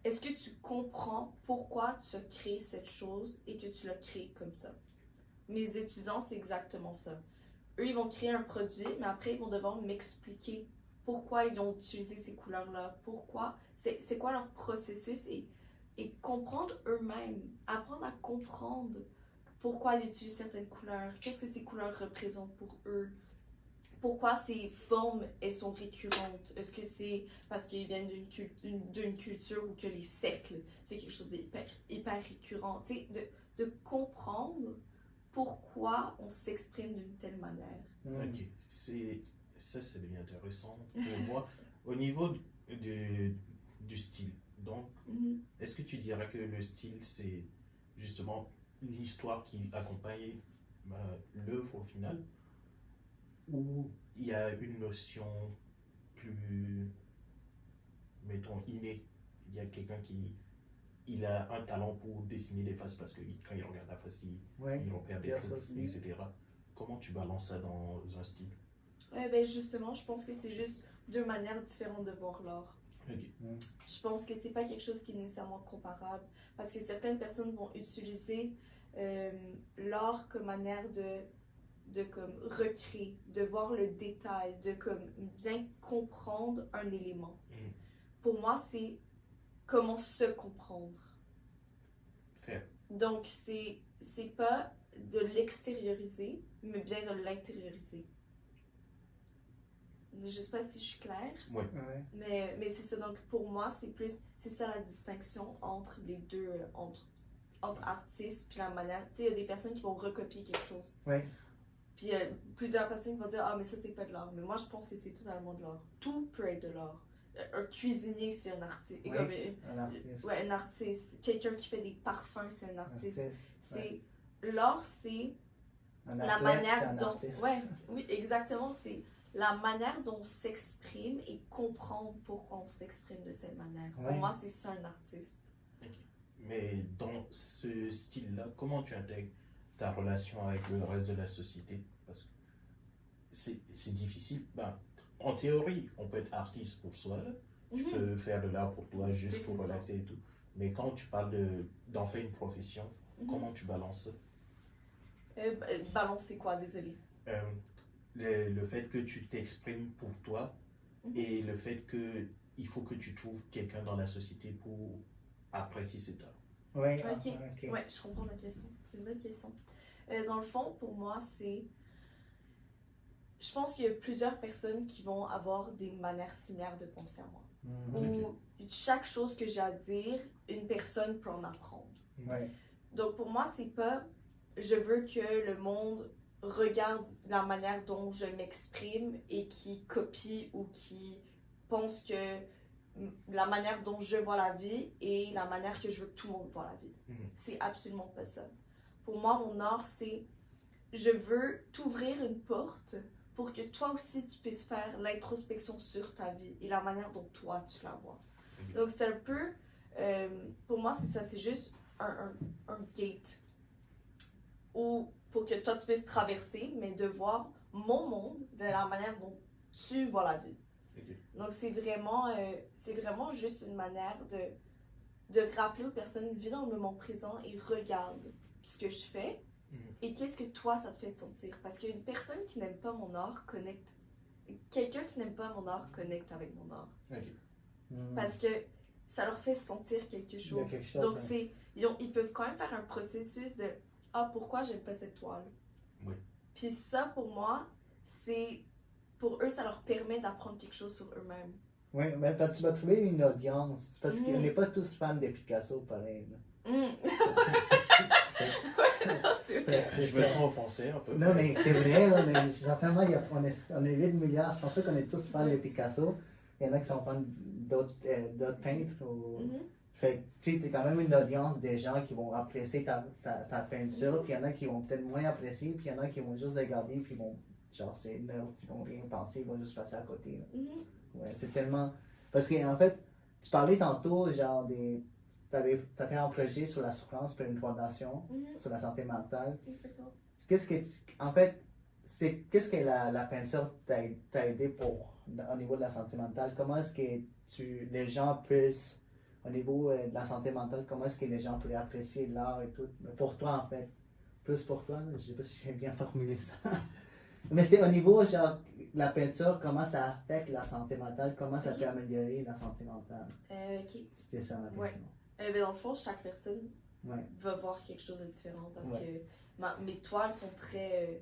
C: est-ce que tu comprends pourquoi tu as créé cette chose et que tu l'as créée comme ça? Mes étudiants, c'est exactement ça. Eux, ils vont créer un produit, mais après, ils vont devoir m'expliquer pourquoi ils ont utilisé ces couleurs-là, pourquoi, c'est quoi leur processus et comprendre eux-mêmes, apprendre à comprendre pourquoi ils utilisent certaines couleurs, qu'est-ce que ces couleurs représentent pour eux. Pourquoi ces formes, elles sont récurrentes? Est-ce que c'est parce qu'ils viennent d'une culture où que les cercles, c'est quelque chose hyper récurrent? C'est de comprendre pourquoi on s'exprime d'une telle manière.
B: Ok, ça devient intéressant pour moi. Au niveau du style, donc, est-ce que tu dirais que le style, c'est justement l'histoire qui accompagne l'œuvre au final? Ou il y a une notion plus, mettons, innée. Il y a quelqu'un il a un talent pour dessiner les faces parce que quand il regarde la face, il repère des trucs, etc. Comment tu balances ça dans un style?
C: Ben justement, je pense que c'est juste deux manières différentes de voir l'art.
B: Okay.
C: Je pense que c'est pas quelque chose qui est nécessairement comparable parce que certaines personnes vont utiliser l'art comme manière de comme recréer, de voir le détail, de comme bien comprendre un élément. Pour moi, c'est comment se comprendre.
B: Faire.
C: Donc, c'est pas de l'extérioriser, mais bien de l'intérioriser. Je sais pas si je suis claire.
B: Ouais.
C: Mais c'est ça. Donc, pour moi, c'est ça la distinction entre les deux, entre artistes puis la manière. Tu sais, il y a des personnes qui vont recopier quelque chose.
A: Ouais.
C: Puis plusieurs personnes vont dire ah mais ça c'est pas de l'art, mais moi je pense que c'est totalement de l'art. Tout peut être de l'art. Un cuisinier c'est un artiste.
A: Oui, un artiste.
C: Ouais, un artiste. Quelqu'un qui fait des parfums c'est un artiste. C'est l'art c'est la manière dont oui exactement, c'est la manière dont on s'exprime et comprendre pourquoi on s'exprime de cette manière. Pour moi c'est ça un artiste.
B: Okay. Mais dans ce style-là, comment tu intègres ta relation avec le reste de la société? Parce que c'est difficile. Ben, en théorie, on peut être artiste pour soi. Tu peux faire de l'art pour toi, juste pour relaxer et tout. Mais quand tu parles d'en faire une profession, comment tu balances ça?
C: Balancer quoi, désolé?
B: Le fait que tu t'exprimes pour toi et le fait qu'il faut que tu trouves quelqu'un dans la société pour apprécier cet art.
A: Oui,
C: ok. Ouais, je comprends la question. C'est une bonne question. Dans le fond, pour moi, je pense qu'il y a plusieurs personnes qui vont avoir des manières similaires de penser à moi. Ou chaque chose que j'ai à dire, une personne peut en apprendre. Donc pour moi, c'est pas je veux que le monde regarde la manière dont je m'exprime et qui copie ou qui pense que la manière dont je vois la vie et la manière que je veux que tout le monde voit la vie. C'est absolument pas ça. pour moi, mon art, c'est je veux t'ouvrir une porte pour que toi aussi tu puisses faire l'introspection sur ta vie et la manière dont toi tu la vois. Donc c'est un peu, pour moi c'est ça, c'est juste un gate où, pour que toi tu puisses traverser, mais de voir mon monde de la manière dont tu vois la vie. Donc c'est vraiment juste une manière de rappeler aux personnes, vis dans le moment présent et regarde ce que je fais. Et qu'est-ce que toi, ça te fait te sentir? Parce qu'une personne qui n'aime pas mon art connecte. Quelqu'un qui n'aime pas mon art connecte avec mon art. Parce que ça leur fait sentir quelque chose. Donc, ils peuvent quand même faire un processus de ah, pourquoi j'aime pas cette toile?
B: Oui.
C: Puis ça, pour moi, c'est. Pour eux, ça leur permet d'apprendre quelque chose sur eux-mêmes.
A: Oui, mais tu vas trouver une audience. Parce qu'on n'est pas tous fans de Picasso, pareil.
C: C'est vrai.
B: Je me sens offensé un peu.
A: Non, mais c'est vrai, là, mais certainement, on est 8 milliards. Je pense pas qu'on est tous fans de Picasso. Il y en a qui sont fans d'autres peintres. Fait que tu sais, t'es quand même une audience des gens qui vont apprécier ta peinture, puis il y en a qui vont peut-être moins apprécier, puis il y en a qui vont juste regarder, puis vont, genre, c'est neutre, ils vont rien penser, ils vont juste passer à côté. Ouais, c'est tellement. Parce qu'en fait, tu parlais tantôt, genre, t'avais fait un projet sur la souffrance pour une fondation, sur la santé mentale. Qu'est-ce que en fait, qu'est-ce que la peinture t'a aidé au niveau de la santé mentale? Comment est-ce que les gens puissent, au niveau de la santé mentale, comment est-ce que les gens pourraient apprécier l'art et tout? Pour toi, en fait. Plus pour toi, je sais pas si j'ai bien formulé ça. Mais c'est au niveau, genre, la peinture, comment ça affecte la santé mentale, comment ça peut améliorer la santé mentale?
C: Ok.
A: C'était ça ma question.
C: Ben dans le fond, chaque personne va voir quelque chose de différent parce que mes toiles sont très.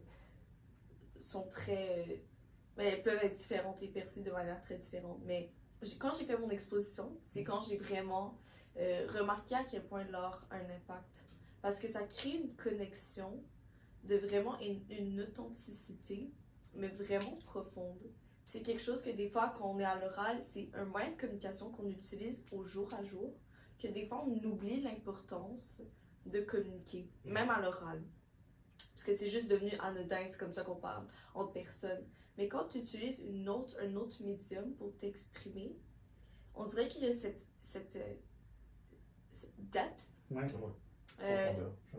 C: Ben, elles peuvent être différentes et perçues de manière très différente. Mais quand j'ai fait mon exposition, c'est quand j'ai vraiment remarqué à quel point l'art a un impact. Parce que ça crée une connexion de vraiment une authenticité, mais vraiment profonde. C'est quelque chose que des fois, quand on est à l'oral, c'est un moyen de communication qu'on utilise au jour à jour, que des fois, on oublie l'importance de communiquer, même à l'oral. Parce que c'est juste devenu anodin, c'est comme ça qu'on parle entre personnes. Mais quand tu utilises un autre médium pour t'exprimer, on dirait qu'il y a cette depth,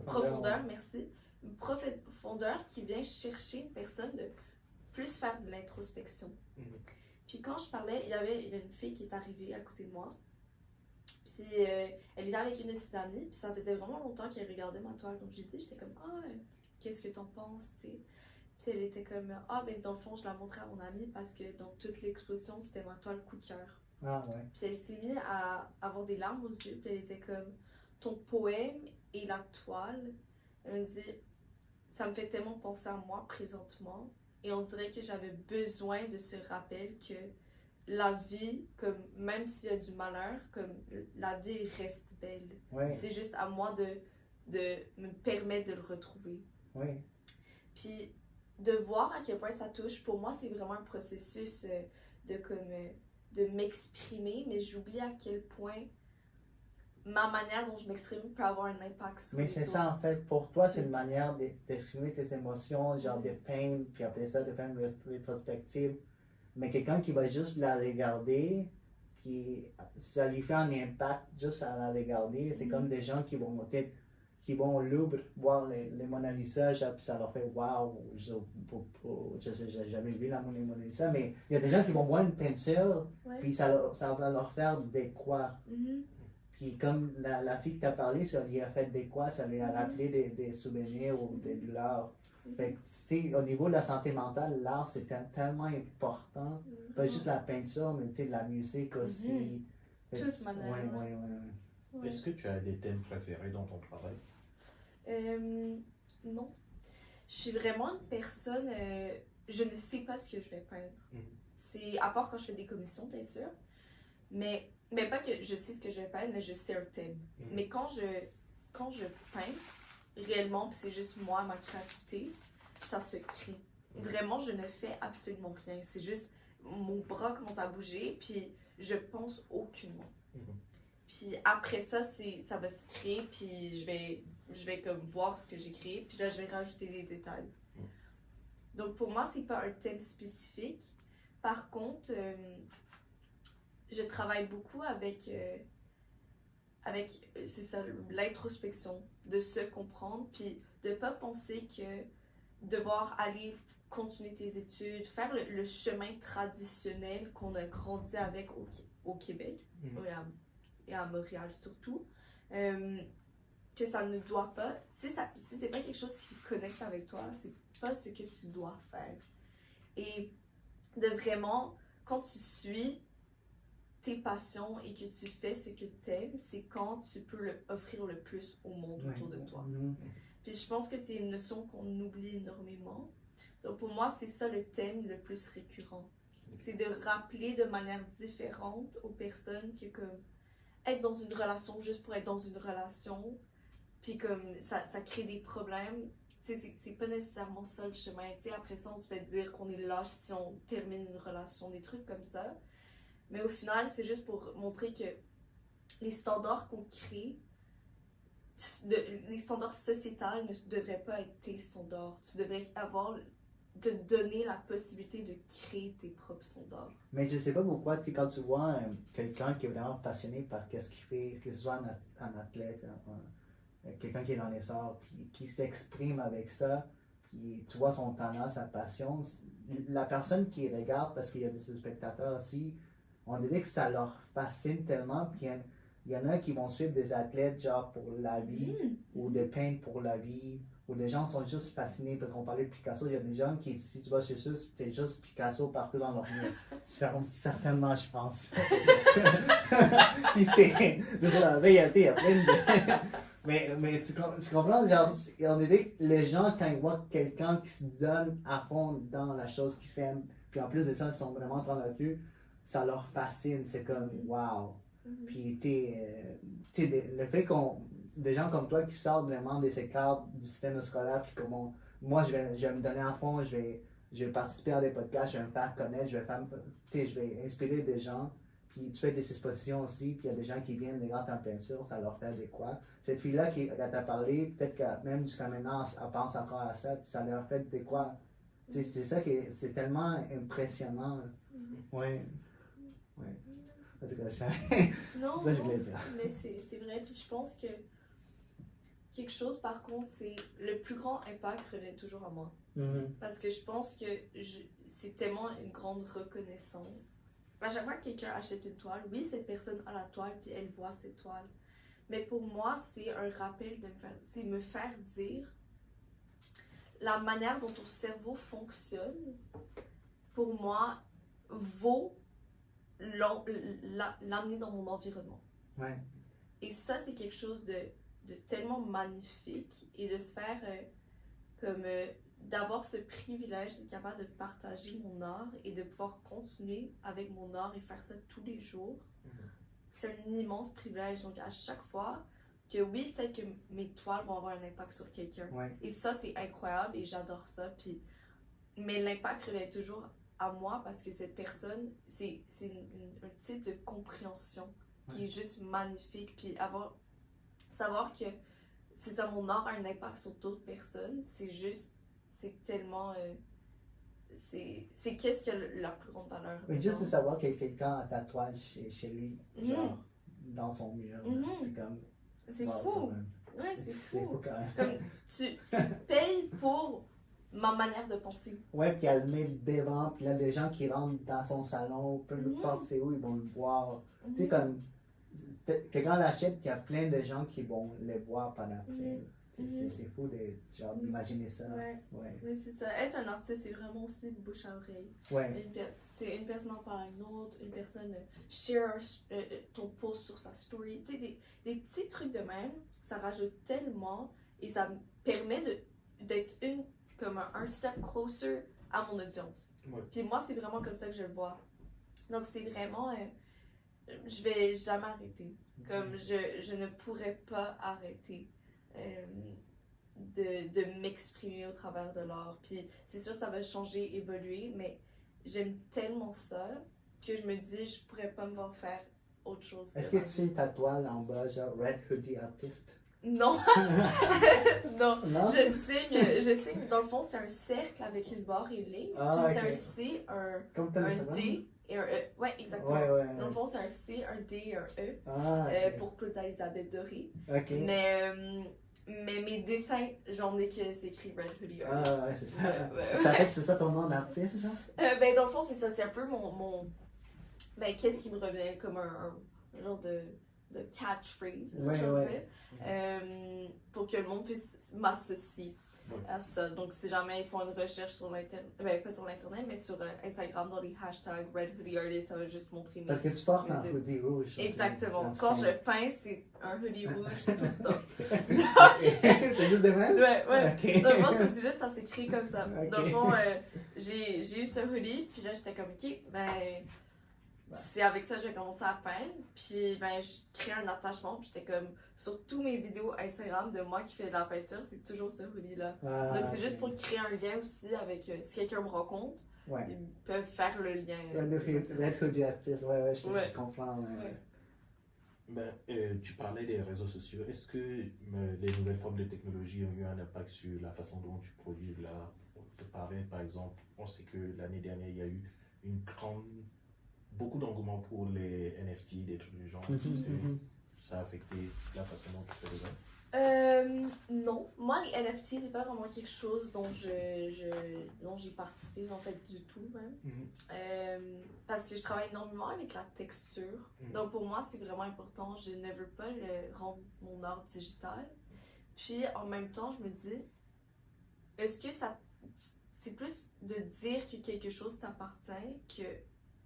C: profondeur, merci. Une profondeur qui vient chercher une personne de plus faire de l'introspection. Puis quand je parlais, il y a une fille qui est arrivée à côté de moi. Puis elle était avec une de ses amies, puis ça faisait vraiment longtemps qu'elle regardait ma toile. Donc j'étais comme ah, qu'est-ce que t'en penses, tu sais? Puis elle était comme ah, ben dans le fond, je la montrais à mon amie parce que dans toute l'exposition, c'était ma toile coup de cœur.
A: Ah ouais.
C: Puis elle s'est mise à avoir des larmes aux yeux, puis elle était comme ton poème et la toile. Elle me dit ça me fait tellement penser à moi présentement, et on dirait que j'avais besoin de ce rappel que la vie, comme même s'il y a du malheur, comme la vie reste belle. C'est juste à moi de me permettre de le retrouver. Puis de voir à quel point ça touche, pour moi c'est vraiment un processus de m'exprimer, mais j'oublie à quel point ma manière dont je m'exprime peut avoir un impact sur les autres.
A: Mais c'est ça en fait, pour toi c'est une manière d'exprimer tes émotions, genre de peindre, puis après ça de faire une rétrospective. Mais quelqu'un qui va juste la regarder, puis ça lui fait un impact juste à la regarder, c'est comme des gens qui vont peut-être au Louvre voir les Mona Lisa, puis ça leur fait waouh, je n'ai jamais vu la Mona Lisa, mais il y a des gens qui vont voir une peinture, puis ça va leur faire des croix. Puis comme la fille que tu as parlé, ça lui a fait des croix, ça lui a rappelé des souvenirs ou des douleurs. Fait que, au niveau de la santé mentale, l'art c'est tellement important. Pas juste la peinture, mais la musique aussi.
C: Toute manière.
B: Est-ce que tu as des thèmes préférés dans ton travail?
C: Non. Je suis vraiment une personne. Je ne sais pas ce que je vais peindre. C'est à part quand je fais des commissions, bien sûr. Mais pas que je sais ce que je vais peindre, mais je sais un thème. Mais quand je peins, réellement, puis c'est juste moi, ma créativité, ça se crée. Vraiment, je ne fais absolument rien. C'est juste mon bras commence à bouger, puis je pense aucunement. Puis après ça, ça va se créer, puis je vais je vais comme voir ce que j'ai créé, puis là, je vais rajouter des détails. Donc, pour moi, c'est pas un thème spécifique. Par contre, je travaille beaucoup avec c'est ça, l'introspection, de se comprendre, puis de pas penser que devoir aller continuer tes études, faire le chemin traditionnel qu'on a grandi avec au Québec, et à Montréal surtout, que ça ne doit pas, si c'est pas quelque chose qui connecte avec toi, c'est pas ce que tu dois faire. Et de vraiment, quand tu suis tes passions et que tu fais ce que tu aimes, c'est quand tu peux offrir le plus au monde autour de toi. Puis je pense que c'est une notion qu'on oublie énormément. Donc pour moi, c'est ça le thème le plus récurrent. C'est de rappeler de manière différente aux personnes que comme être dans une relation juste pour être dans une relation, puis comme ça crée des problèmes. C'est pas nécessairement ça le chemin. T'sais, après ça, on se fait dire qu'on est lâche si on termine une relation, des trucs comme ça. Mais au final, c'est juste pour montrer que les standards qu'on crée, les standards sociétals ne devraient pas être tes standards. Tu devrais te donner la possibilité de créer tes propres standards.
A: Mais je sais pas pourquoi, quand tu vois quelqu'un qui est vraiment passionné par ce qu'il fait, que ce soit un athlète, quelqu'un qui est dans les arts, puis qui s'exprime avec ça, puis tu vois son talent, sa passion, la personne qui regarde, parce qu'il y a des spectateurs aussi, on dirait que ça leur fascine tellement, puis il y en a qui vont suivre des athlètes genre pour la vie, ou des peintres pour la vie, ou des gens sont juste fascinés, parce qu'on parlait de Picasso, il y a des gens qui, si tu vas chez eux, c'est juste Picasso partout dans leur mur. Certainement, je pense. Puis c'est la vérité, il y a plein de... Mais tu comprends, genre, on dirait que les gens, quand ils voient quelqu'un qui se donne à fond dans la chose qu'ils aiment, puis en plus de ça, ils sont vraiment dans la rue, ça leur fascine, c'est comme wow. Puis le fait des gens comme toi qui sortent vraiment des écarts du système scolaire, puis comment moi je vais me donner à fond, je vais participer à des podcasts, je vais me faire connaître, je vais inspirer des gens. Puis tu fais des expositions aussi, puis il y a des gens qui viennent regarder ta peinture, ça leur fait des quoi. Cette fille-là qui t'a parlé, peut-être que même jusqu'à maintenant, elle pense encore à ça, puis ça leur fait des quoi. C'est ça qui c'est tellement impressionnant. Ouais. En tout cas,
C: non,
A: ça je voulais dire.
C: Mais c'est vrai, puis je pense que quelque chose par contre, c'est le plus grand impact revient toujours à moi. Parce que je pense que c'est tellement une grande reconnaissance. À chaque fois que quelqu'un achète une toile, oui, cette personne a la toile puis elle voit cette toile. Mais pour moi, c'est un rappel c'est me faire dire la manière dont ton cerveau fonctionne, pour moi, vaut l'amener dans mon environnement.
A: Ouais.
C: Et ça, c'est quelque chose de tellement magnifique et de se faire d'avoir ce privilège d'être capable de partager mon art et de pouvoir continuer avec mon art et faire ça tous les jours. C'est un immense privilège. Donc à chaque fois que oui, peut-être que mes toiles vont avoir un impact sur quelqu'un.
A: Ouais.
C: Et ça, c'est incroyable et j'adore ça. Mais l'impact revient toujours à moi parce que cette personne, c'est un type de compréhension qui est juste magnifique. Puis savoir que c'est ça, mon art a un impact sur d'autres personnes, c'est tellement... c'est qu'est-ce qui a la plus grande valeur.
A: Mais juste de savoir que quelqu'un a ta toile chez lui, genre, dans son mur, c'est comme...
C: C'est
A: wow,
C: fou! Ouais, c'est fou!
A: C'est fou quand même.
C: Comme, tu payes pour ma manière de penser.
A: Ouais, puis elle le met devant, puis là, les gens qui rentrent dans son salon, peu importe c'est où, ils vont le voir. Tu sais, comme... Quelqu'un l'achète, puis il y a plein de gens qui vont le voir par après. C'est fou d'imaginer ça.
C: Ouais. Mais c'est ça. Être un artiste, c'est vraiment aussi bouche à oreille.
A: Ouais.
C: C'est une personne en parle à une autre, une personne share ton post sur sa story. Tu sais, des petits trucs de même, ça rajoute tellement et ça me permet d'être comme un step closer à mon audience.
B: Ouais.
C: Puis moi, c'est vraiment comme ça que je le vois. Donc c'est vraiment... je vais jamais arrêter. Comme je ne pourrais pas arrêter de m'exprimer au travers de l'art. Puis c'est sûr ça va changer, évoluer, mais j'aime tellement ça que je me dis je pourrais pas me voir faire autre chose.
A: Est-ce que tu sais ta toile en bas, genre Red Hoodie Artist?
C: Non. Non.
A: Non?
C: Je signe, dans le fond, c'est un cercle avec une barre et une ligne.
A: Ah,
C: Puis c'est
A: ok.
C: un C,
A: Comme
C: un D et un E. Ouais, exactement.
A: Ouais.
C: Dans le fond, c'est un C, un D et un E.
A: Ah, ok.
C: Pour Claudia Elisabeth Doré.
A: Ok.
C: Mais mes dessins, j'en ai que c'est écrit Red Hoodie Artist.
A: Ah, ouais, c'est ça.
C: Ouais.
A: Ça fait que c'est ça ton nom d'artiste, genre?
C: Ben, dans le fond, c'est ça. C'est un peu mon... Ben, qu'est-ce qui me revient comme un genre de catchphrase,
A: Ouais,
C: je veux
A: ouais.
C: dire, pour que le monde puisse m'associer à ça. Donc, si jamais ils font une recherche sur l'Internet, ben, pas sur l'Internet, mais sur Instagram, dans les hashtags Red Hoodie Artist, ça va juste montrer mes...
A: Parce que tu portes un
C: mes-
A: hoodie rouge. ça,
C: Exactement.
A: c'est-
C: Quand je peins, c'est un hoodie rouge tout le temps.
A: C'est juste de même?
C: Ouais.
A: Ok.
C: Dans le fond, c'est juste, ça s'écrit comme ça.
A: Ok.
C: Dans le fond, j'ai eu ce hoodie, puis là, j'étais comme, ok, ben, c'est avec ça que j'ai commencé à peindre. Puis, ben, je crée un attachement, puis j'étais comme, sur tous mes vidéos Instagram de moi qui fais de la peinture, c'est toujours ce hoodie-là.
A: Ah,
C: Donc, c'est
A: ok.
C: juste pour créer un lien aussi avec, si quelqu'un me rencontre,
A: Ouais.
C: ils peuvent faire le lien.
A: Red Hoodie Artist, ouais,
C: Ouais.
A: je comprends.
C: Ouais.
B: Ben, tu parlais des réseaux sociaux. Est-ce que les nouvelles formes de technologie ont eu un impact sur la façon dont tu produis de l'art? On te parlait, par exemple, on sait que l'année dernière, il y a eu beaucoup d'engouement pour les NFT, des trucs du genre. Est-ce que ça a affecté la façon dont tu fais les art?
C: Non. Moi, les NFT, c'est pas vraiment quelque chose dont dont j'ai participé, en fait, du tout, même. Parce que je travaille énormément avec la texture. Donc, pour moi, c'est vraiment important. Je ne veux pas rendre mon art digital. Puis, en même temps, je me dis, est-ce que c'est plus de dire que quelque chose t'appartient que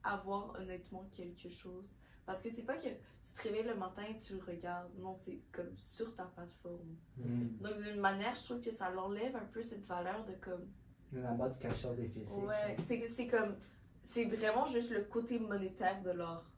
C: avoir honnêtement quelque chose. Parce que c'est pas que tu te réveilles le matin et tu le regardes. Non, c'est comme sur ta plateforme. Donc, d'une manière, je trouve que ça l'enlève un peu cette valeur de comme...
A: La mode cacheur des physiques.
C: Ouais, c'est comme... C'est vraiment juste le côté monétaire de l'art.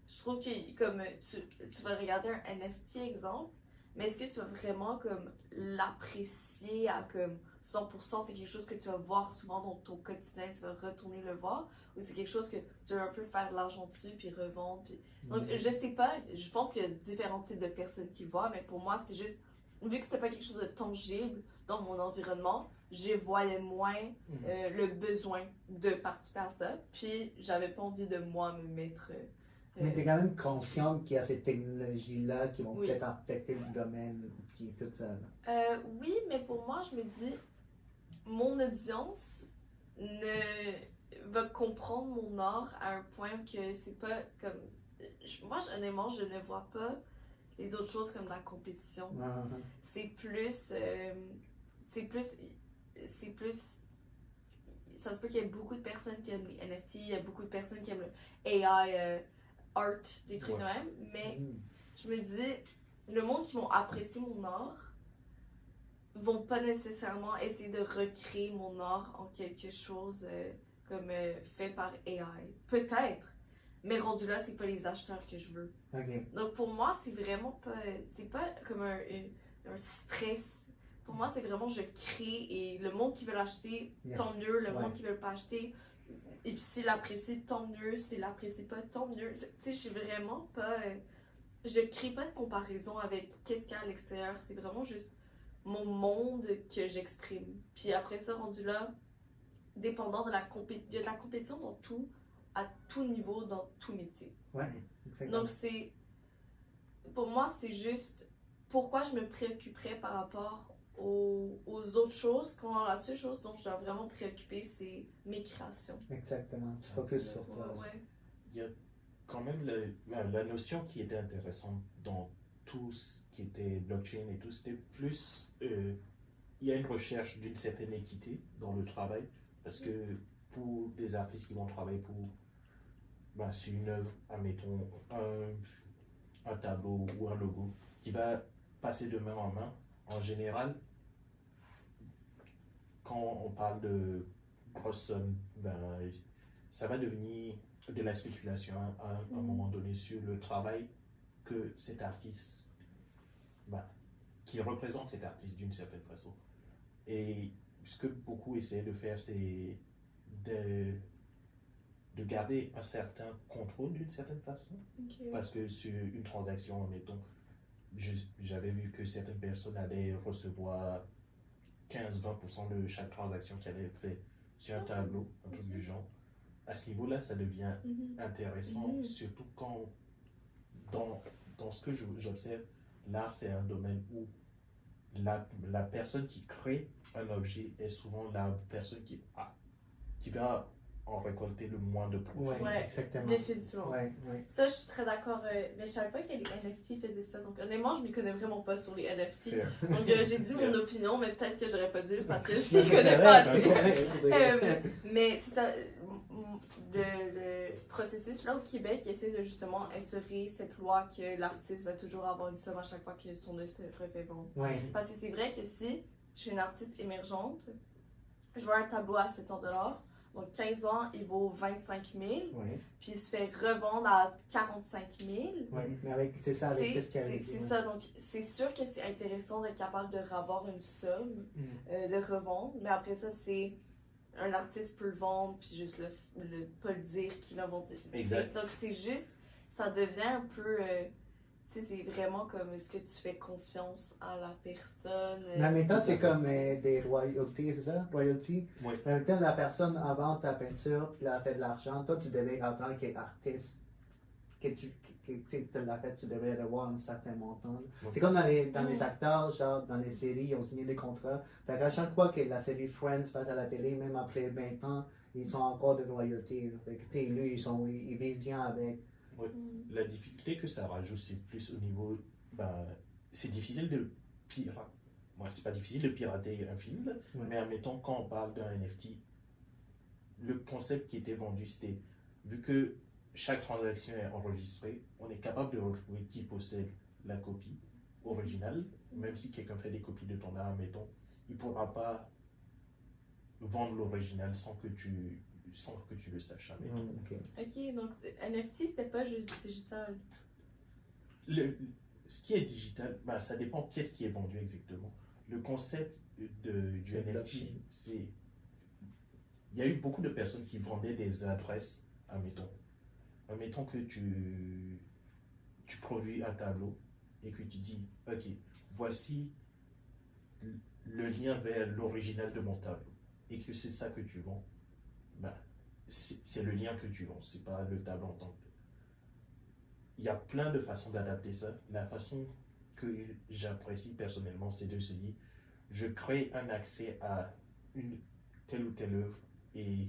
C: Je trouve que comme tu vas regarder un NFT exemple, mais est-ce que tu vas vraiment comme l'apprécier à comme 100%, c'est quelque chose que tu vas voir souvent dans ton quotidien, tu vas retourner le voir, ou c'est quelque chose que tu vas un peu faire de l'argent dessus puis revendre. Puis... Donc je sais pas, je pense qu'il y a différents types de personnes qui le voient, mais pour moi c'est juste, vu que c'était pas quelque chose de tangible dans mon environnement, je voyais moins le besoin de participer à ça, puis j'avais pas envie de moi me mettre...
A: Mais tu es quand même consciente qu'il y a ces technologies-là qui vont
C: Oui.
A: peut-être affecter le domaine, puis tout ça.
C: Oui, mais pour moi, je me dis, mon audience va comprendre mon art à un point que c'est pas comme... Moi, honnêtement, je ne vois pas les autres choses comme de la compétition. C'est plus... Ça se peut qu'il y ait beaucoup de personnes qui aiment les NFT, il y a beaucoup de personnes qui aiment le AI art, des trucs de même, mais je me dis, le monde qui vont apprécier mon art vont pas nécessairement essayer de recréer mon art en quelque chose comme fait par AI. Peut-être, mais rendu là, c'est pas les acheteurs que je veux. Donc pour moi, c'est vraiment pas... C'est pas comme un stress. Pour moi, c'est vraiment je crée et le monde qui veut l'acheter, tant mieux. Le monde qui veut pas acheter, et puis s'il l'apprécie, tant mieux. S'il l'apprécie pas, tant mieux. Tu sais, je suis vraiment pas... je crée pas de comparaison avec qu'est-ce qu'il y a à l'extérieur. C'est vraiment juste mon monde que j'exprime. Puis après ça, rendu là, dépendant de la compétition, il y a de la compétition dans tout, à tout niveau, dans tout métier.
A: Ouais, exactement.
C: Donc c'est... Pour moi, c'est juste... Pourquoi je me préoccuperais par rapport aux autres choses, quand la seule chose dont je dois vraiment me préoccuper, c'est mes créations.
A: Exactement, tu focuses sur toi.
C: Ouais.
B: Il y a quand même la notion qui était intéressante dans tout ce qui était blockchain et tout, c'était plus, il y a une recherche d'une certaine équité dans le travail, parce que pour des artistes qui vont travailler sur une œuvre, admettons, un tableau ou un logo, qui va passer de main en main, en général, quand on parle de grosses sommes, ça va devenir de la spéculation à un moment donné sur le travail que cet artiste, qui représente cet artiste d'une certaine façon. Et ce que beaucoup essaient de faire, c'est de garder un certain contrôle d'une certaine façon.
C: Okay.
B: Parce que sur une transaction, mettons, j'avais vu que certaines personnes allaient recevoir 15-20% de chaque transaction qu'elle avait fait sur un tableau, un truc du genre. À ce niveau-là, ça devient intéressant, surtout quand, dans ce que j'observe, l'art, c'est un domaine où la personne qui crée un objet est souvent la personne qui va en récolter le moins de profit.
C: Ouais,
A: exactement.
C: Définitivement.
A: Ouais.
C: Ça, je suis très d'accord. Mais je savais pas que les NFT faisaient ça. Donc, honnêtement, je m'y connais vraiment pas sur les NFT.
B: Fair.
C: Donc, j'ai dit mon opinion, mais peut-être que j'aurais pas dit parce que je m'y connais pas assez. Mais c'est ça. Le processus là au Québec, il essaie de justement instaurer cette loi que l'artiste va toujours avoir une somme à chaque fois que son œuvre se refait vendre.
A: Ouais.
C: Parce que c'est vrai que si je suis une artiste émergente, je vois un tableau à 700 $, donc 15 ans, il vaut 25 000,
A: Ouais.
C: puis il se fait revendre à 45 000.
A: Ouais. Mais c'est ça, avec qu'est-ce qu'il y a.
C: C'est ça, donc c'est sûr que c'est intéressant d'être capable de revoir une somme, de revendre, mais après ça, c'est un artiste peut le vendre, puis juste pas le dire qu'il l'a vendu.
B: Exact.
C: Donc c'est juste, ça devient un peu, tu sais, c'est vraiment comme est-ce que tu fais confiance à la personne.
A: Mais en même temps, c'est comme des royalties, c'est ça? Royalties.
B: Oui.
A: En même temps, la personne avant ta peinture, puis elle a fait de l'argent. Toi, tu devais, en tant qu'artiste, que tu l'as fait, tu devrais avoir un certain montant.
B: Oui.
A: C'est comme dans les acteurs, genre dans les séries, ils ont signé des contrats. Fait qu'à chaque fois que la série Friends passe à la télé, même après 20 ans, ils ont encore de royautés. Fait que, tu sais, lui, ils vivent bien avec.
B: Oui. La difficulté que ça rajoute, c'est plus au niveau. C'est difficile de pirater. Moi, c'est pas difficile de pirater un film, mais admettons, quand on parle d'un NFT, le concept qui était vendu, c'était vu que chaque transaction est enregistrée, on est capable de retrouver qui possède la copie originale, même si quelqu'un fait des copies de ton art, admettons, il ne pourra pas vendre l'original sans que tu le saches.
C: Ok, donc NFT, c'était pas juste digital.
B: Ce qui est digital, ça dépend qu'est-ce qui est vendu exactement. Le concept du NFT, c'est. Il y a eu beaucoup de personnes qui vendaient des adresses, admettons que tu produis un tableau et que tu dis, ok, voici le lien vers l'original de mon tableau et que c'est ça que tu vends, c'est le lien que tu vends, c'est pas le tableau en tant que tel. Il y a plein de façons d'adapter ça. La façon que j'apprécie personnellement, c'est de se dire, je crée un accès à une telle ou telle œuvre et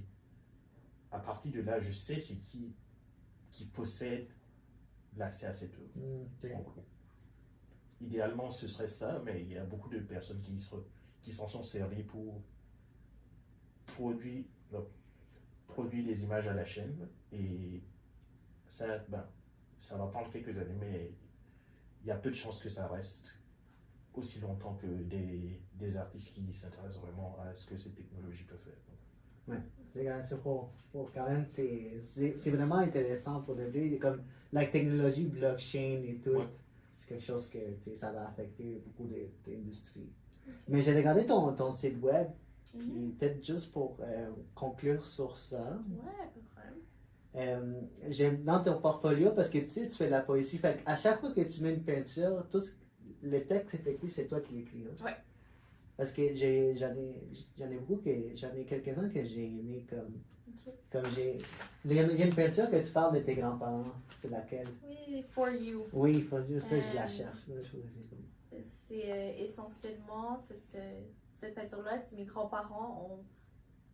B: à partir de là, je sais c'est qui possède l'accès à cette œuvre. Idéalement, ce serait ça, mais il y a beaucoup de personnes qui s'en sont servies pour produire des images à la chaîne et ça va prendre quelques années, mais il y a peu de chances que ça reste aussi longtemps que des artistes qui s'intéressent vraiment à ce que ces technologies peuvent faire.
A: Ouais, quand même, c'est vraiment intéressant pour de vrai. Comme la technologie blockchain et tout, c'est quelque chose que ça va affecter beaucoup d'industries. Mais j'ai regardé ton site web, puis peut-être juste pour conclure sur ça.
C: Ouais, pas de problème.
A: J'aime dans ton portfolio parce que tu sais, tu fais de la poésie. Fait à chaque fois que tu mets une peinture, le texte est écrit, c'est toi qui l'écris. Hein?
C: Ouais.
A: Parce que j'en ai beaucoup, j'en ai quelques-uns que j'ai aimé comme il y a une peinture que tu parles de tes grands-parents. C'est laquelle?
C: Oui, For You.
A: Oui, For You, ça je la cherche.
C: C'est essentiellement cette peinture-là, mes grands-parents ont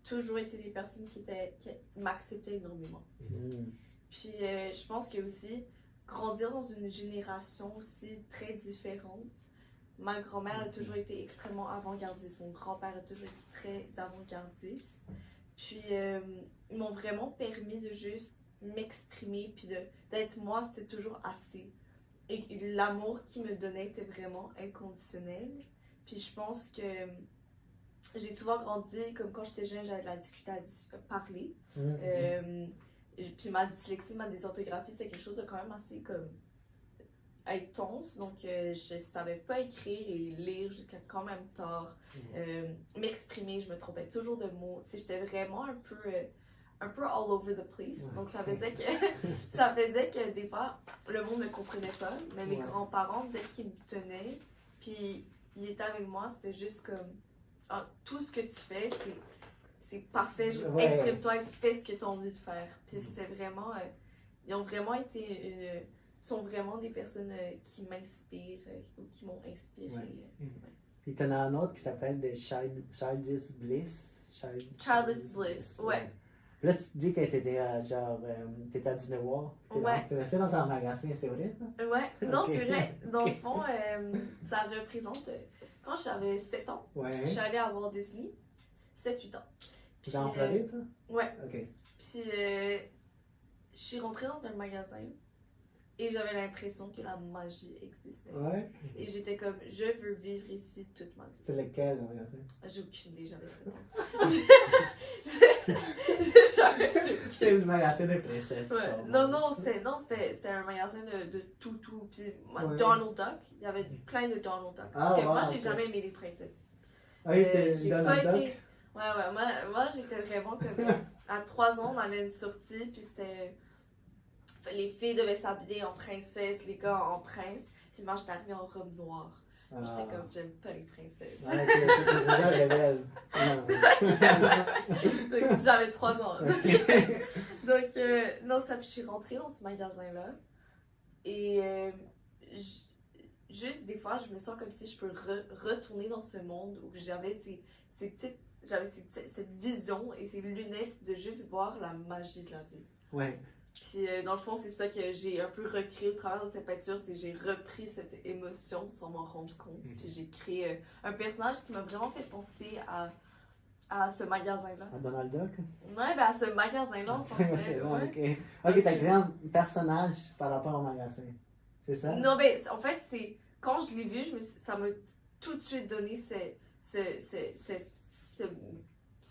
C: toujours été des personnes qui m'acceptaient énormément. Puis je pense que aussi, grandir dans une génération aussi très différente, ma grand-mère a toujours été extrêmement avant-gardiste, mon grand-père a toujours été très avant-gardiste. Puis ils m'ont vraiment permis de juste m'exprimer, puis d'être moi, c'était toujours assez. Et l'amour qu'ils me donnaient était vraiment inconditionnel. Puis je pense que j'ai souvent grandi, comme quand j'étais jeune, j'avais de la difficulté à parler. Puis ma dyslexie, ma dysorthographie, c'était quelque chose de quand même assez comme intense. Donc je savais pas écrire et lire jusqu'à quand même tard. M'exprimer, je me trompais toujours de mots. Tu sais, j'étais vraiment un un peu all over the place. Donc ça faisait que ça faisait que des fois, le monde ne me comprenait pas. Mais mes grands-parents, dès qu'ils me tenaient, puis ils étaient avec moi, c'était juste comme ah, tout ce que tu fais, c'est parfait, juste exprime-toi et fais ce que tu as envie de faire. Puis c'était vraiment, ils ont vraiment été sont vraiment des personnes qui m'inspirent ou qui m'ont inspiré.
A: Puis t'en as un autre qui s'appelle The Childish Bliss.
C: Childish Bliss, ouais.
A: Là, tu te dis que t'étais t'étais à Disney World. T'es resté dans un magasin, c'est vrai ça?
C: Ouais, non, c'est vrai. Dans le fond, ça représente. Quand j'avais 7 ans, je suis allée à Walt Disney, 7-8 ans.
A: Puis dans Floride, toi?
C: Ouais.
A: Ok.
C: Puis je suis rentrée dans un magasin et j'avais l'impression que la magie existait.
A: Ouais.
C: Et j'étais comme, je veux vivre ici toute ma vie.
A: C'est lequel, le magasin?
C: J'ai aucune idée, j'avais 7 ans.
A: C'est le magasin de princesses.
C: Ouais. Non, c'était un magasin de tout. Puis Donald Duck, il y avait plein de Donald Duck. Parce que moi, j'ai jamais aimé les princesses.
A: J'ai
C: pas été. Ouais, moi j'étais vraiment comme. À 3 ans, on avait une sortie, puis c'était. Les filles devaient s'habiller en princesse, les gars en prince. Puis moi, j'étais arrivée en robe noire. J'étais comme, j'aime pas les princesses.
A: Ouais, c'était déjà rebelle.
C: Donc, j'avais 3 ans. Donc, non, ça, puis je suis rentrée dans ce magasin-là. Et juste des fois, je me sens comme si je peux retourner dans ce monde où j'avais cette vision et ces lunettes de juste voir la magie de la vie.
A: Ouais.
C: Puis dans le fond, c'est ça que j'ai un peu recréé au travers de cette peinture, c'est que j'ai repris cette émotion sans m'en rendre compte. Puis j'ai créé un personnage qui m'a vraiment fait penser à ce magasin-là.
A: À Donald Duck?
C: Ouais, ben à ce magasin-là, en fait.
A: C'est vrai, ok, t'as créé un personnage par rapport au magasin, c'est ça?
C: Non, ben en fait, c'est quand je l'ai vu, ça m'a tout de suite donné ce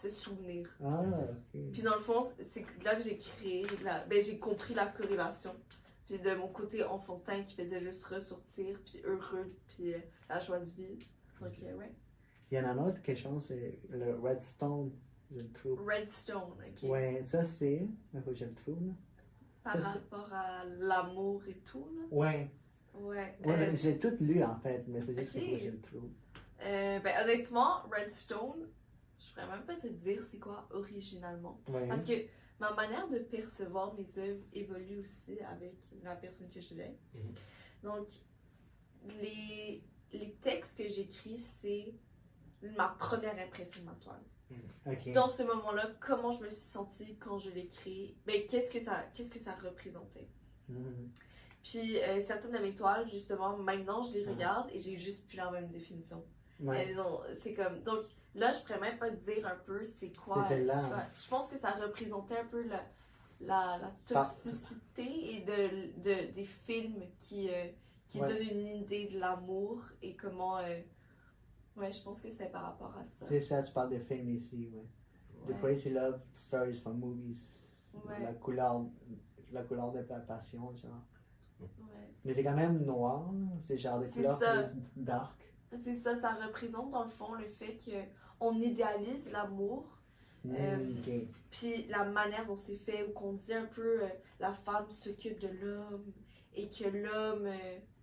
C: souvenir.
A: Ah, ok.
C: Puis dans le fond, c'est là que j'ai créé, j'ai compris la corrélation. Puis de mon côté enfantin qui faisait juste ressortir, puis heureux, puis la joie de vivre. Donc, ouais.
A: Il y en a un autre que je pense, c'est le Redstone, je le trouve.
C: Redstone, ok.
A: Ouais, ça c'est, il faut que je le trouve, là.
C: Par rapport à l'amour et tout, là.
A: Ouais.
C: Ouais.
A: J'ai tout lu en fait, mais c'est juste qu'il faut que je le trouve.
C: Ben honnêtement, Redstone, je pourrais même pas te dire c'est quoi originalement.
A: Ouais.
C: Parce que ma manière de percevoir mes œuvres évolue aussi avec la personne que je l'ai. Donc, les textes que j'écris, c'est ma première impression de ma toile.
A: Okay.
C: Dans ce moment-là, comment je me suis sentie quand je l'ai créé, ben, qu'est-ce que ça représentait. Puis certaines de mes toiles, justement, maintenant je les regarde et j'ai juste plus la même définition. Ouais. C'est comme, donc là, je pourrais même pas te dire un peu c'est quoi. Je pense que ça représentait un peu la toxicité et des films qui donnent une idée de l'amour et comment. Ouais, je pense que c'était par rapport à ça.
A: C'est ça, tu parles de films ici, ouais. The Crazy Love Stories from Movies. Ouais. La couleur de la passion, genre. Ouais. Mais c'est quand même noir, c'est genre des couleurs plus dark.
C: C'est ça, ça représente dans le fond le fait qu'on idéalise l'amour. Puis la manière dont c'est fait, où qu'on dit un peu la femme s'occupe de l'homme et que l'homme,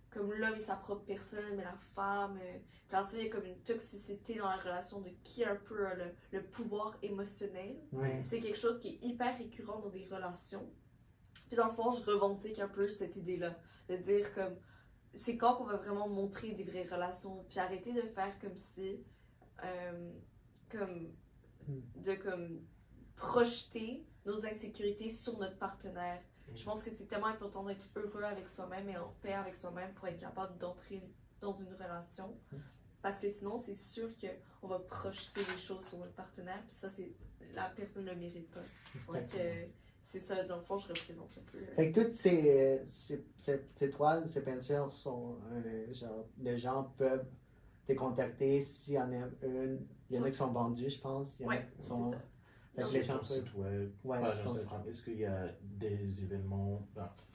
C: comme l'homme est sa propre personne, mais la femme. Puis là, il y a comme une toxicité dans la relation de qui a un peu le pouvoir émotionnel.
A: Ouais.
C: C'est quelque chose qui est hyper récurrent dans des relations. Puis dans le fond, je revendique un peu cette idée-là, de dire comme. C'est quand qu'on va vraiment montrer des vraies relations, puis arrêter de faire comme si, comme projeter nos insécurités sur notre partenaire. Je pense que c'est tellement important d'être heureux avec soi-même et en paix avec soi-même pour être capable d'entrer dans une relation. Parce que sinon, c'est sûr qu'on va projeter des choses sur notre partenaire, puis ça, la personne ne le mérite pas. Donc, c'est ça, dans le fond, je représente un peu.
A: Fait que toutes ces toiles, ces peintures sont genre, les gens peuvent te contacter s'il y en a une. Il y en a qui sont vendues, je pense. Il y en a qui sont.
B: Fait que les gens peuvent. Est-ce qu'il y a des événements,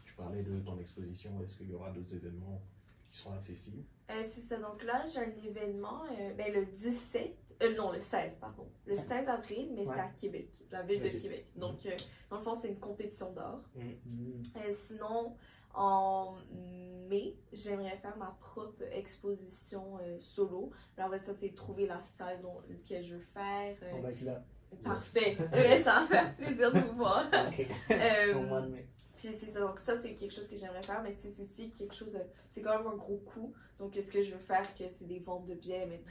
B: tu parlais de ton exposition, est-ce qu'il y aura d'autres événements qui sont accessibles?
C: C'est ça, donc là, j'ai un événement le 17 non, le 16, pardon. Le 16 avril, mais c'est à Québec, la ville de Québec. Donc, dans le fond, c'est une compétition d'art. Sinon, en mai, j'aimerais faire ma propre exposition solo. Alors, ça, c'est trouver la salle dans laquelle je veux faire.
A: On va être là.
C: Parfait. Ouais, ça va faire plaisir de vous voir.
A: OK. Au mois de mai.
C: Puis c'est ça, donc ça c'est quelque chose que j'aimerais faire, mais tu sais, c'est aussi quelque chose, c'est quand même un gros coût. Donc ce que je veux faire, que c'est des ventes de billets, mais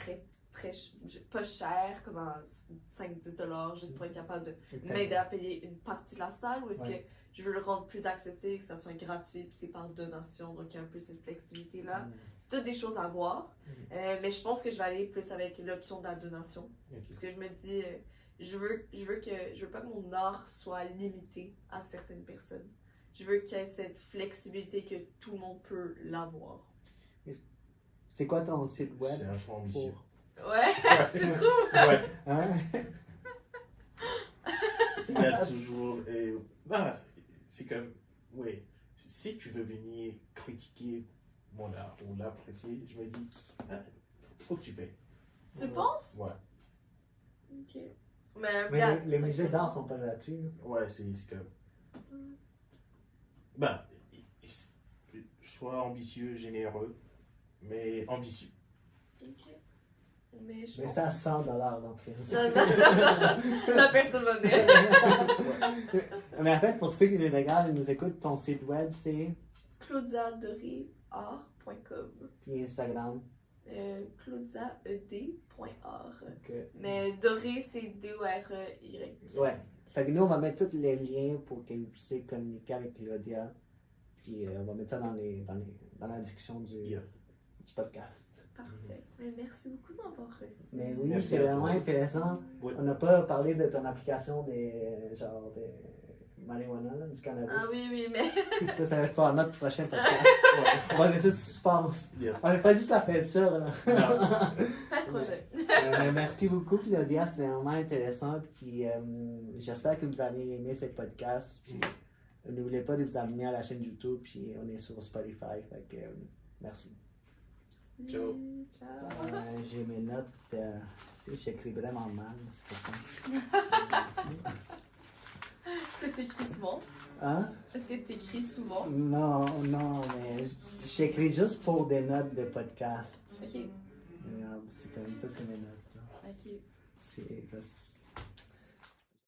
C: pas cher, comme à 5-10$, juste pour être capable de m'aider à payer une partie de la salle, ou est-ce que je veux le rendre plus accessible, que ça soit gratuit, puis c'est par donation, donc il y a un peu cette flexibilité-là. C'est toutes des choses à voir, mais je pense que je vais aller plus avec l'option de la donation, parce que je me dis, je veux pas que mon art soit limité à certaines personnes. Je veux qu'il y ait cette flexibilité que tout le monde peut l'avoir.
A: C'est quoi ton site web?
B: C'est un choix ambitieux.
C: Ouais, tu trouves?
B: Ouais.
A: Hein?
B: Il y a toujours... c'est comme... Oui. Si tu veux venir critiquer mon art ou l'apprécier, je me dis, faut que tu payes.
C: Tu penses?
B: Ouais.
C: Ok. Mais
A: les musées d'art sont pas gratuits.
B: Ouais, c'est comme... Choix ambitieux, généreux, mais ambitieux.
C: Ok. Mais je
A: Mais
C: pense...
A: ça, 100$ d'entrée.
C: La personne va venir.
A: Mais en fait, pour ceux qui les regardent et nous écoutent, ton site web, c'est...
C: claudiadoréart.com.
A: Puis Instagram.
C: claudiaed.art.
A: Okay.
C: Mais Doré, c'est D-O-R-E-Y.
A: Ouais. Fait que nous, on va mettre tous les liens pour que vous puissiez communiquer avec Claudia. Puis on va mettre ça dans la discussion du podcast.
C: Parfait. Mais merci beaucoup d'avoir reçu.
A: Mais oui,
B: Merci
A: c'est
B: à toi.
A: vraiment intéressant.
B: Oui.
A: On n'a pas parlé de ton application des marijuana, là, du cannabis.
C: Ah oui, mais...
A: Ça va être pour notre prochain podcast. On va laisser du suspense.
B: Yeah.
A: On n'est pas juste la fin de ça. Là.
B: Non.
C: Pas de projet.
A: Mais merci beaucoup, Claudia. C'était vraiment intéressant. Puis j'espère que vous avez aimé ce podcast. Puis n'oubliez pas de vous abonner à la chaîne YouTube. Puis on est sur Spotify. Fait que merci.
B: Ciao.
C: Ciao.
A: J'ai mes notes. J'écris vraiment mal. C'est pour ça.
C: Est-ce que t'écris souvent?
A: Hein?
C: Est-ce que t'écris souvent?
A: Non, mais j'écris juste pour des notes de podcast.
C: Ok.
A: Regarde, c'est comme ça, c'est mes notes. Là.
C: Ok.
A: C'est